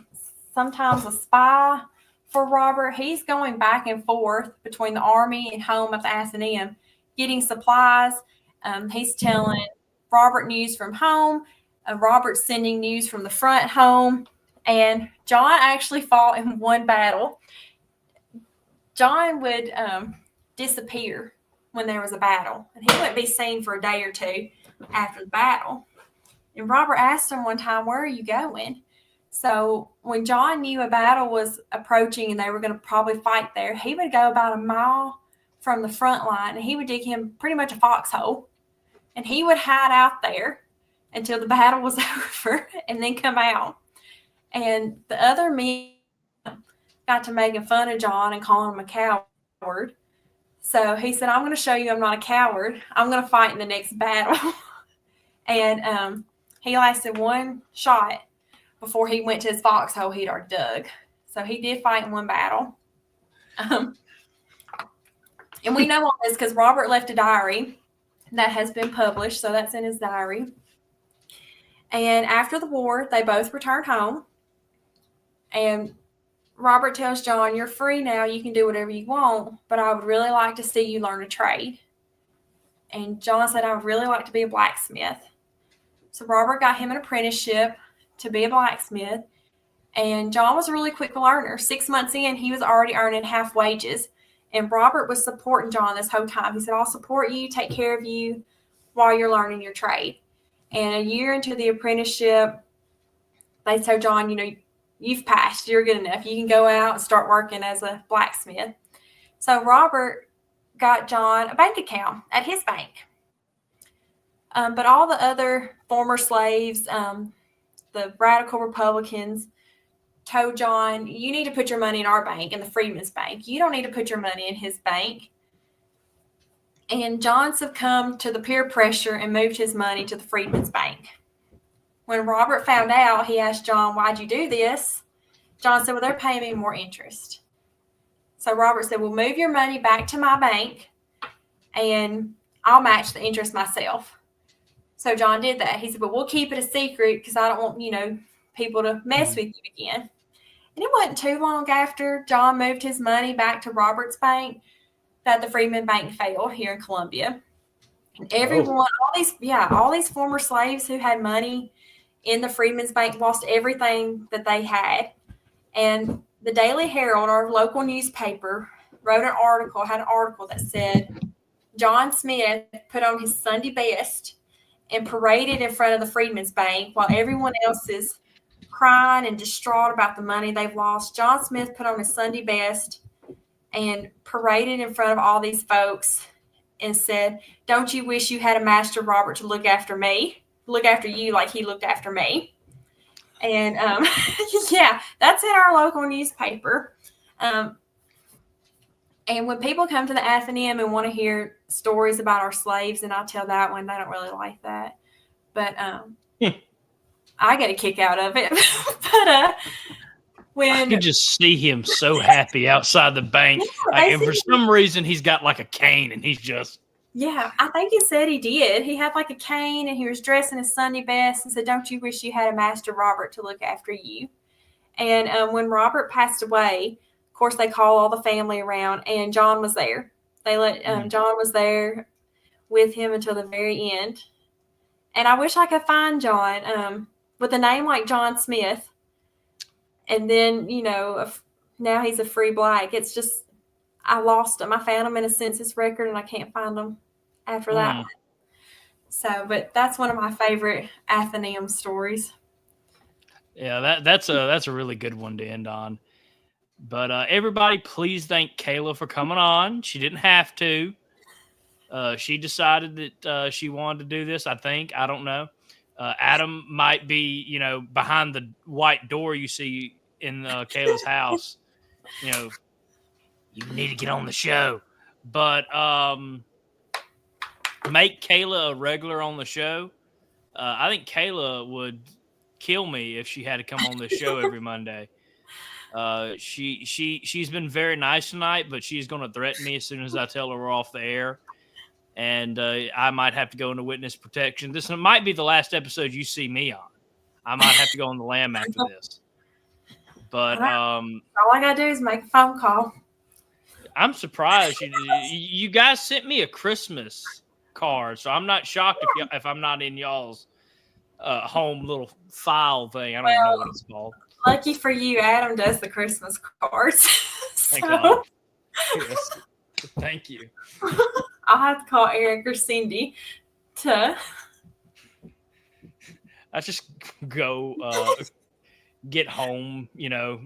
sometimes a spy for Robert. He's going back and forth between the Army and home at the Athenaeum, getting supplies. He's telling Robert news from home. Robert's sending news from the front home. And John actually fought in one battle. John would disappear when there was a battle, and he wouldn't be seen for a day or two after the battle. And Robert asked him one time, "Where are you going?" So when John knew a battle was approaching and they were going to probably fight there, he would go about a mile from the front line, and he would dig him pretty much a foxhole, and he would hide out there until the battle was over and then come out. And the other men got to making fun of John and calling him a coward. So he said, "I'm going to show you I'm not a coward. I'm going to fight in the next battle." And he lasted one shot before he went to his foxhole he'd already dug. So he did fight in one battle. And we know all this because Robert left a diary that has been published. So that's in his diary. And after the war, they both returned home. And Robert tells John, "You're free now. You can do whatever you want, but I would really like to see you learn a trade." And John said, "I would really like to be a blacksmith." So Robert got him an apprenticeship to be a blacksmith. And John was a really quick learner. 6 months in, he was already earning half wages. And Robert was supporting John this whole time. He said, "I'll support you, take care of you while you're learning your trade." And a year into the apprenticeship, they told John, "You've passed. You're good enough. You can go out and start working as a blacksmith." So Robert got John a bank account at his bank. But all the other former slaves, the radical Republicans, told John, "You need to put your money in our bank, in the Freedmen's Bank. You don't need to put your money in his bank." And John succumbed to the peer pressure and moved his money to the Freedmen's Bank. When Robert found out, he asked John, "Why'd you do this?" John said, "Well, they're paying me more interest." So Robert said, "Well, move your money back to my bank and I'll match the interest myself." So John did that. He said, "But we'll keep it a secret because I don't want, people to mess with you again." And it wasn't too long after John moved his money back to Robert's bank that the Freedmen Bank failed here in Columbia. And everyone, all these former slaves who had money in the Freedmen's Bank lost everything that they had. And the Daily Herald, our local newspaper, had an article that said John Smith put on his Sunday best and paraded in front of the Freedmen's Bank while everyone else's crying and distraught about the money they've lost. John Smith put on his Sunday best and paraded in front of all these folks and said, "Don't you wish you had a Master Robert to look after you like he looked after me?" And yeah, that's in our local newspaper. And when people come to the Athenaeum and want to hear stories about our slaves, and I tell that one, they don't really like that. But I get a kick out of it. But when I could just see him so happy outside the bank. And for some reason, he's got like a cane and he's just. Yeah, I think he said he did. He had like a cane and he was dressed in his Sunday best and said, "Don't you wish you had a Master Robert to look after you?" And when Robert passed away, of course, they call all the family around, and John was there. They let John was there with him until the very end. And I wish I could find John with a name like John Smith. And then, now he's a free black. It's just, I lost him. I found him in a census record, and I can't find him after that. So, but that's one of my favorite Athenaeum stories. Yeah, that's a really good one to end on. But everybody, please thank Kayla for coming on. She didn't have to. She decided that she wanted to do this, I think. I don't know. Adam might be, behind the white door you see in Kayla's house. You need to get on the show. But make Kayla a regular on the show. I think Kayla would kill me if she had to come on this show every Monday. She's been very nice tonight, but she's going to threaten me as soon as I tell her we're off the air. And I might have to go into witness protection. This might be the last episode you see me on. I might have to go on the lam after this. But all I got to do is make a phone call. I'm surprised. You guys sent me a Christmas card, so I'm not shocked if I'm not in y'all's home little file thing. I don't even know what it's called. Lucky for you, Adam does the Christmas cards. Thank God. Yes. Thank you. I'll have to call Eric or Cindy to. I just go get home,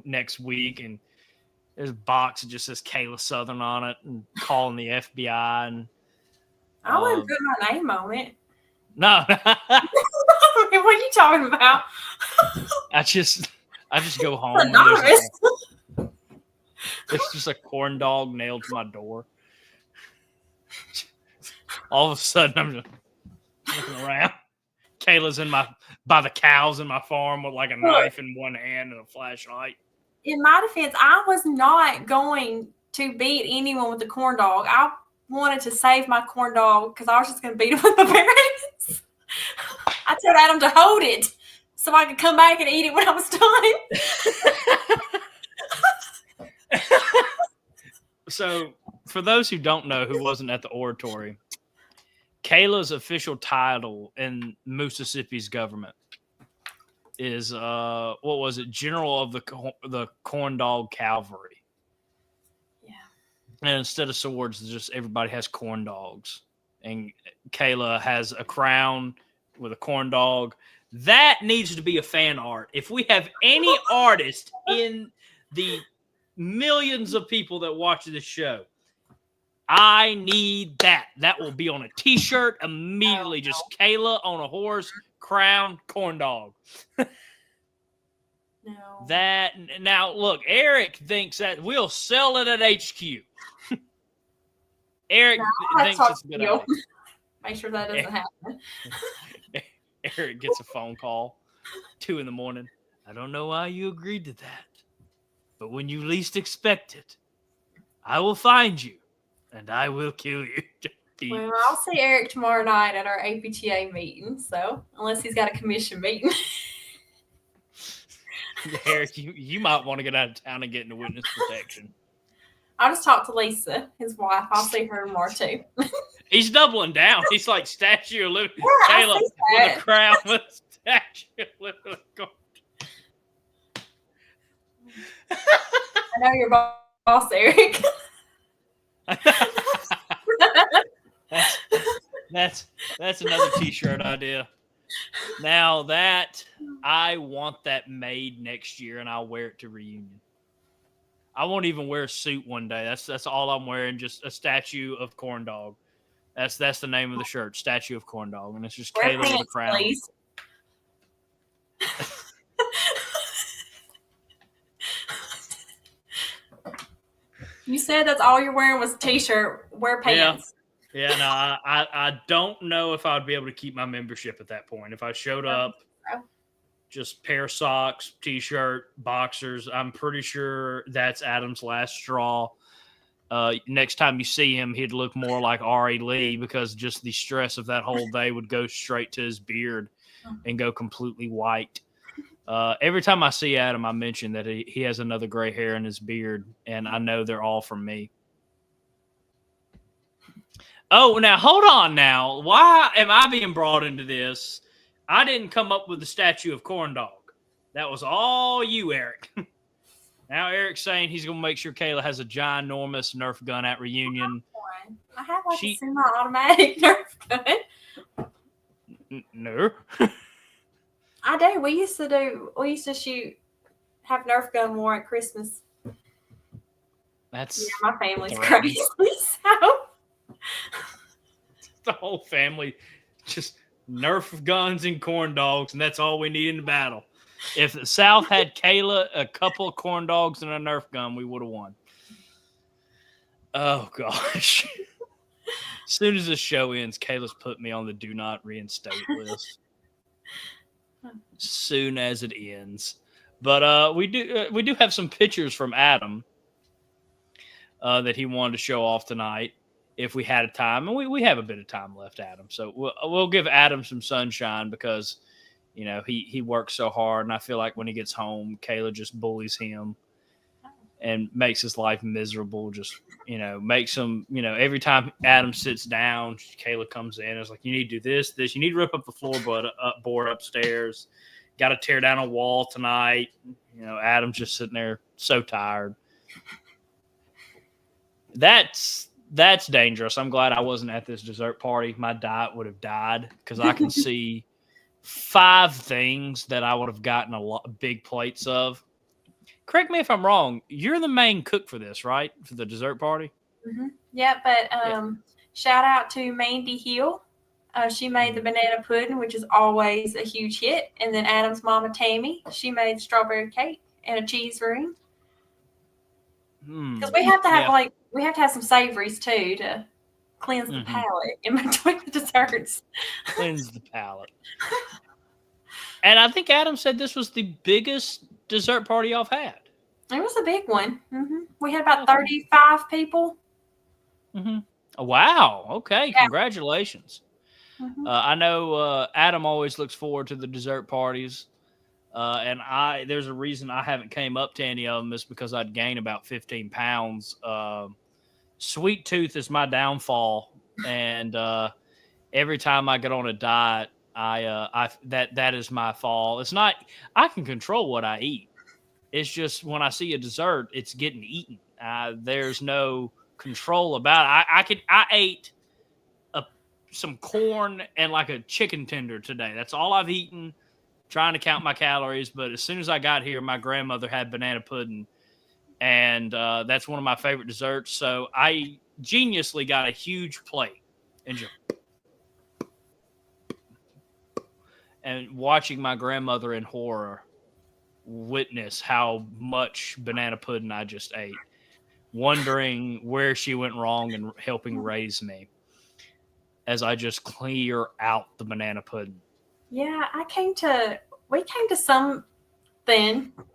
next week, and there's a box that just says Kayla Southern on it, and calling the FBI. And I wouldn't put my name on it. No. What are you talking about? I just go home. There's just a corn dog nailed to my door. All of a sudden, I'm just looking around. Kayla's by the cows in my farm with like a knife in one hand and a flashlight. In my defense, I was not going to beat anyone with the corn dog. I wanted to save my corn dog because I was just going to beat him with my parents. I told Adam to hold it so I could come back and eat it when I was done. So, for those who don't know, who wasn't at the oratory, Kayla's official title in Mississippi's government is what was it? General of the Corn Dog Cavalry. Yeah. And instead of swords, just everybody has corn dogs, and Kayla has a crown with a corn dog. That needs to be a fan art. If we have any artist in the millions of people that watch this show, I need that. That will be on a t-shirt immediately. Just Kayla on a horse, crown, corn dog. No. That now look, Eric thinks that we'll sell it at HQ. Eric thinks it's a good idea. Make sure that doesn't happen. Eric gets a phone call, 2 a.m. I don't know why you agreed to that, but when you least expect it, I will find you, and I will kill you. Well, I'll see Eric tomorrow night at our APTA meeting, so unless he's got a commission meeting. Eric, you might want to get out of town and get into witness protection. I'll just talk to Lisa, his wife. I'll see her tomorrow, too. He's doubling down. He's like Statue of Liberty. Yeah, Kayla with a crown with Statue of Liberty. I know your boss, Eric. That's another t-shirt idea. Now that I want that made next year, and I'll wear it to reunion. I won't even wear a suit one day. That's all I'm wearing. Just a statue of corn dog. That's the name of the shirt, statue of corn dog, and it's just Wear Kayla with a pants, crown. please. You said that's all you're wearing was a t-shirt. Wear pants. Yeah, no, I don't know if I'd be able to keep my membership at that point. If I showed up, just pair of socks, t-shirt, boxers, I'm pretty sure that's Adam's last straw. Next time you see him, he'd look more like Ari Lee because just the stress of that whole day would go straight to his beard and go completely white. Every time I see Adam, I mention that he has another gray hair in his beard, and I know they're all from me. Oh, now hold on now. Why am I being brought into this? I didn't come up with the statue of corn dog. That was all you, Eric. Now Eric's saying he's going to make sure Kayla has a ginormous Nerf gun at reunion. I have like a semi-automatic Nerf gun. No. I do. We used to shoot, have Nerf gun war at Christmas. That's my family's crazy. So the whole family just Nerf guns and corn dogs, and that's all we need in the battle. If the South had Kayla, a couple of corn dogs, and a Nerf gun, we would have won. Oh, gosh. As soon as this show ends, Kayla's put me on the do not reinstate list. Soon as it ends. But we do have some pictures from Adam that he wanted to show off tonight if we had a time. And we have a bit of time left, Adam. So we'll give Adam some sunshine because, you know, he works so hard. And I feel like when he gets home, Kayla just bullies him and makes his life miserable. Just, you know, makes him, you know, every time Adam sits down, Kayla comes in and is like, you need to do this. You need to rip up the floorboard upstairs. Got to tear down a wall tonight. You know, Adam's just sitting there so tired. That's dangerous. I'm glad I wasn't at this dessert party. My diet would have died because I can see 5 things that I would have gotten big plates of. Correct me if I'm wrong. You're the main cook for this, right? For the dessert party? Mm-hmm. Yeah, but shout out to Mandy Hill. She made the banana pudding, which is always a huge hit. And then Adam's mama, Tammy, she made strawberry cake and a cheese ring. Because we have to have some savories too to cleanse the palate in between the desserts. Cleanse the palate. And I think Adam said this was the biggest dessert party y'all have had. It was a big one. Mm-hmm. We had about 35 people. Mm-hmm. Oh, wow. Okay. Yeah. Congratulations. Mm-hmm. I know Adam always looks forward to the dessert parties. And there's a reason I haven't came up to any of them is because I'd gain about 15 pounds. Sweet tooth is my downfall. And every time I get on a diet, that is my fall. It's not, I can control what I eat. It's just when I see a dessert, it's getting eaten. There's no control about it. I ate some corn and like a chicken tender today. That's all I've eaten, trying to count my calories. But as soon as I got here, my grandmother had banana pudding, and that's one of my favorite desserts. So I geniusly got a huge plate and just watching my grandmother in horror witness how much banana pudding I just ate, wondering where she went wrong in helping raise me as I just clear out the banana pudding. Yeah, we came to something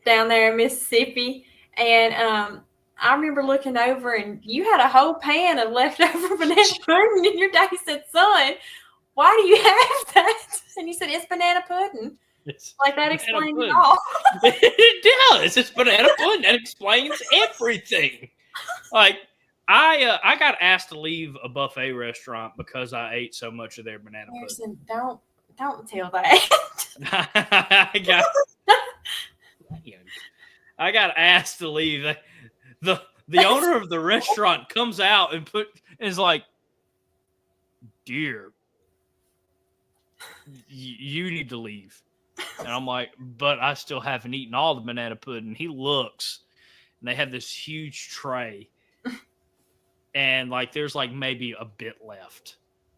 down there in Mississippi, and I remember looking over and you had a whole pan of leftover banana pudding, and your daddy said, "Son, why do you have that?" And you said, "It's banana pudding." It's like that explains it all. It does. It's banana pudding. That explains everything. Like, I got asked to leave a buffet restaurant because I ate so much of their banana pudding. Don't tell that. I got asked to leave. The owner of the restaurant comes out and is like, "Dear you need to leave. And I'm like, but I still haven't eaten all the banana pudding. He looks, and they have this huge tray. And like, there's like maybe a bit left,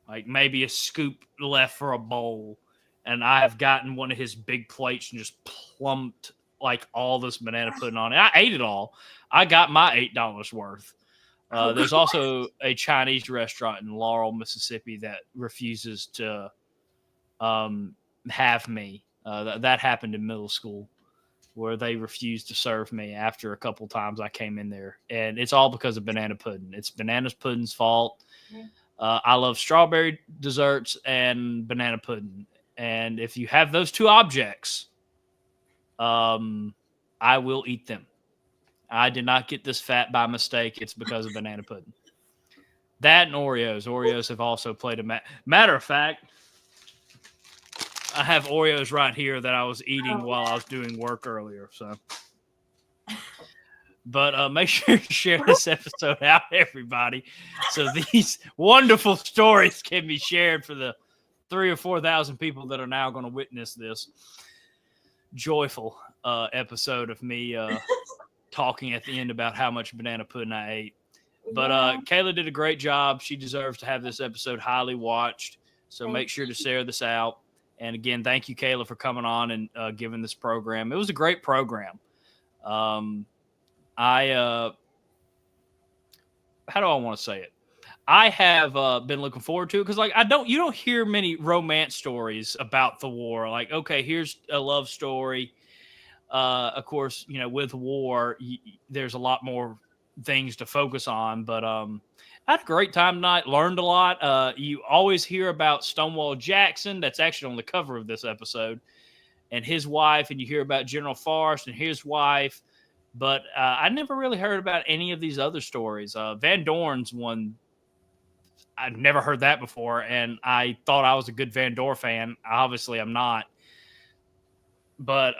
like maybe a scoop left for a bowl. And I have gotten one of his big plates and just plumped like all this banana pudding on it. I ate it all. I got my $8 worth. There's also a Chinese restaurant in Laurel, Mississippi that refuses to have me. That happened in middle school, where they refused to serve me after a couple times I came in there. And it's all because of banana pudding. It's banana pudding's fault. I love strawberry desserts and banana pudding. And if you have those two objects, I will eat them. I did not get this fat by mistake. It's because of banana pudding. That and Oreos. Oreos have also played a matter of fact. I have Oreos right here that I was eating while I was doing work earlier. So, but make sure to share this episode out, everybody, so these wonderful stories can be shared for the 3,000 or 4,000 people that are now going to witness this joyful episode of me talking at the end about how much banana pudding I ate. But Kayla did a great job. She deserves to have this episode highly watched. So make sure to share this out. And again, thank you, Kayla, for coming on and giving this program. It was a great program. How do I want to say it? I have been looking forward to it because, like, you don't hear many romance stories about the war. Like, okay, here's a love story. Of course, you know, with war, there's a lot more things to focus on. But I had a great time tonight. Learned a lot. You always hear about Stonewall Jackson. That's actually on the cover of this episode, and his wife. And you hear about General Forrest and his wife. But I never really heard about any of these other stories. Van Dorn's one. I'd never heard that before, and I thought I was a good Van Dorn fan. Obviously, I'm not. But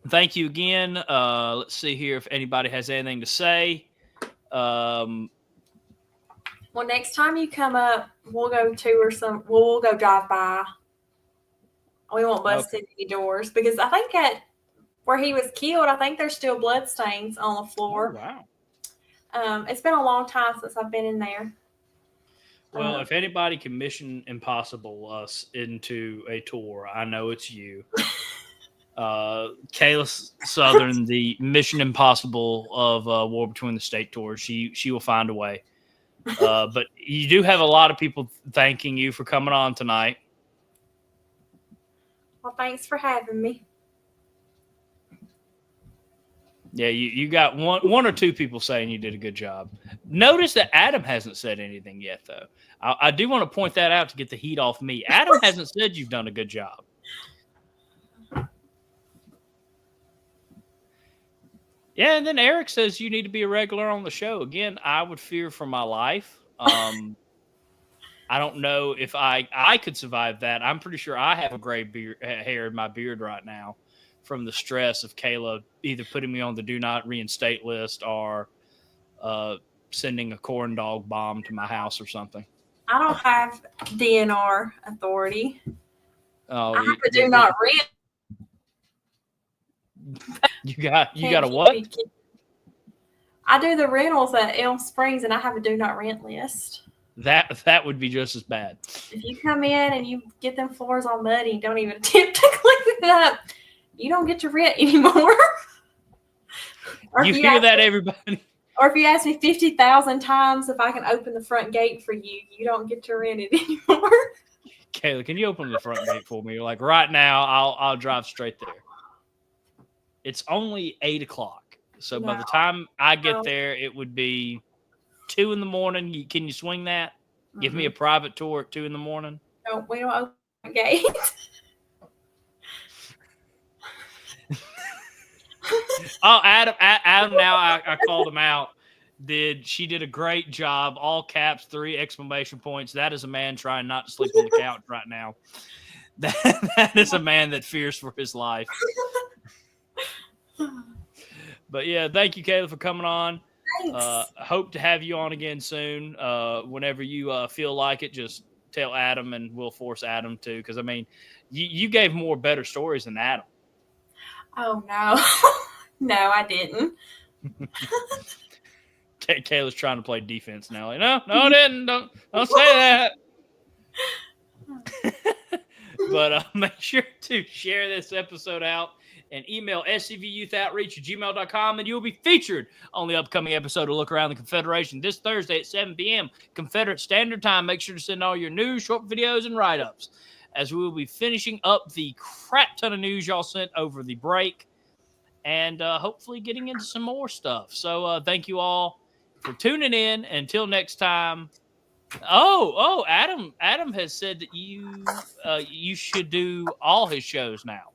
thank you again. Let's see here if anybody has anything to say. Well, next time you come up, we'll go we'll go drive by. We won't bust any doors because I think at where he was killed, I think there's still blood stains on the floor. Oh, wow. It's been a long time since I've been in there. Well, if anybody can Mission Impossible us into a tour, I know it's you. Kayla Southern, the Mission Impossible of War Between the State Tour. She will find a way. But you do have a lot of people thanking you for coming on tonight. Well, thanks for having me. Yeah, you got one or two people saying you did a good job. Notice that Adam hasn't said anything yet, though. I do want to point that out to get the heat off me. Adam hasn't said you've done a good job. Yeah, and then Eric says you need to be a regular on the show. Again, I would fear for my life. I don't know if I could survive that. I'm pretty sure I have a gray hair in my beard right now from the stress of Kayla either putting me on the do not reinstate list or sending a corn dog bomb to my house or something. I don't have DNR authority. Oh, I have to do not rent. You got a what? I do the rentals at Elm Springs, and I have a do not rent list. That would be just as bad. If you come in and you get them floors all muddy and don't even attempt to clean it up, you don't get to rent anymore. You hear that, everybody? Or if you ask me 50,000 times if I can open the front gate for you, you don't get to rent it anymore. Kayla, can you open the front gate for me? Like right now, I'll drive straight there. It's only 8:00, so by the time I get there, it would be 2 a.m. Can you swing that? Mm-hmm. Give me a private tour at 2 a.m. No, we don't open the gate. Oh, Adam! Now I called him out. She did a great job. All caps, 3 exclamation points. That is a man trying not to sleep on the couch right now. That is a man that fears for his life. But yeah, thank you, Kayla, for coming on. Thanks. Hope to have you on again soon. Whenever you feel like it, just tell Adam, and we'll force Adam to, because I mean, you gave more better stories than Adam. Oh no, no, I didn't. Kayla's trying to play defense now. Like, no, I didn't. Don't say that. But make sure to share this episode out and email scvuyouthoutreach@gmail.com, and you'll be featured on the upcoming episode of Look Around the Confederation this Thursday at 7 p.m. Confederate Standard Time. Make sure to send all your news, short videos, and write-ups, as we will be finishing up the crap ton of news y'all sent over the break, and hopefully getting into some more stuff. So thank you all for tuning in. Until next time. Oh, Adam has said that you should do all his shows now.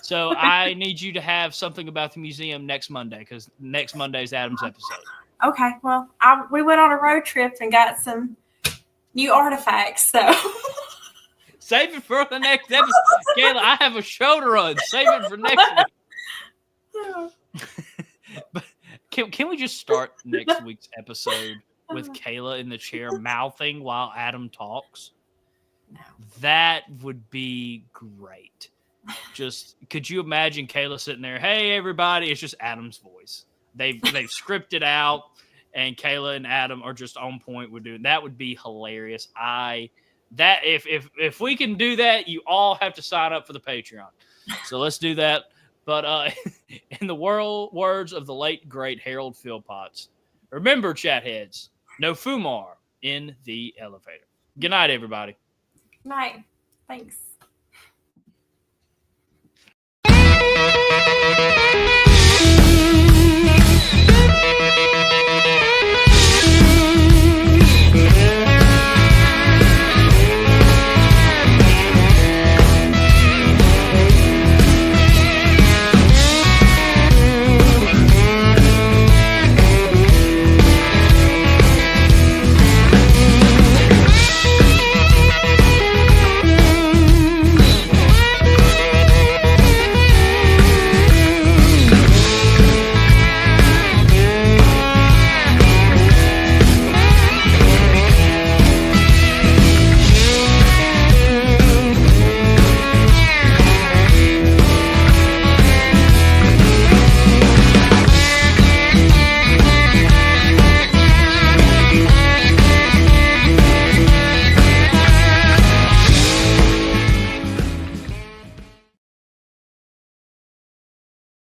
So I need you to have something about the museum next Monday, because next Monday is Adam's episode. Okay, well, we went on a road trip and got some new artifacts, so. Save it for the next episode. Kayla, I have a show to run. Save it for next week. But can we just start next week's episode with Kayla in the chair mouthing while Adam talks? No. That would be great. Just, could you imagine Kayla sitting there? Hey, everybody! It's just Adam's voice. They've scripted out, and Kayla and Adam are just on point with doing that. Would be hilarious. If we can do that, you all have to sign up for the Patreon. So let's do that. But in the words of the late great Harold Philpotts, remember, chat heads, no Fumar in the elevator. Good night, everybody. Night. Thanks.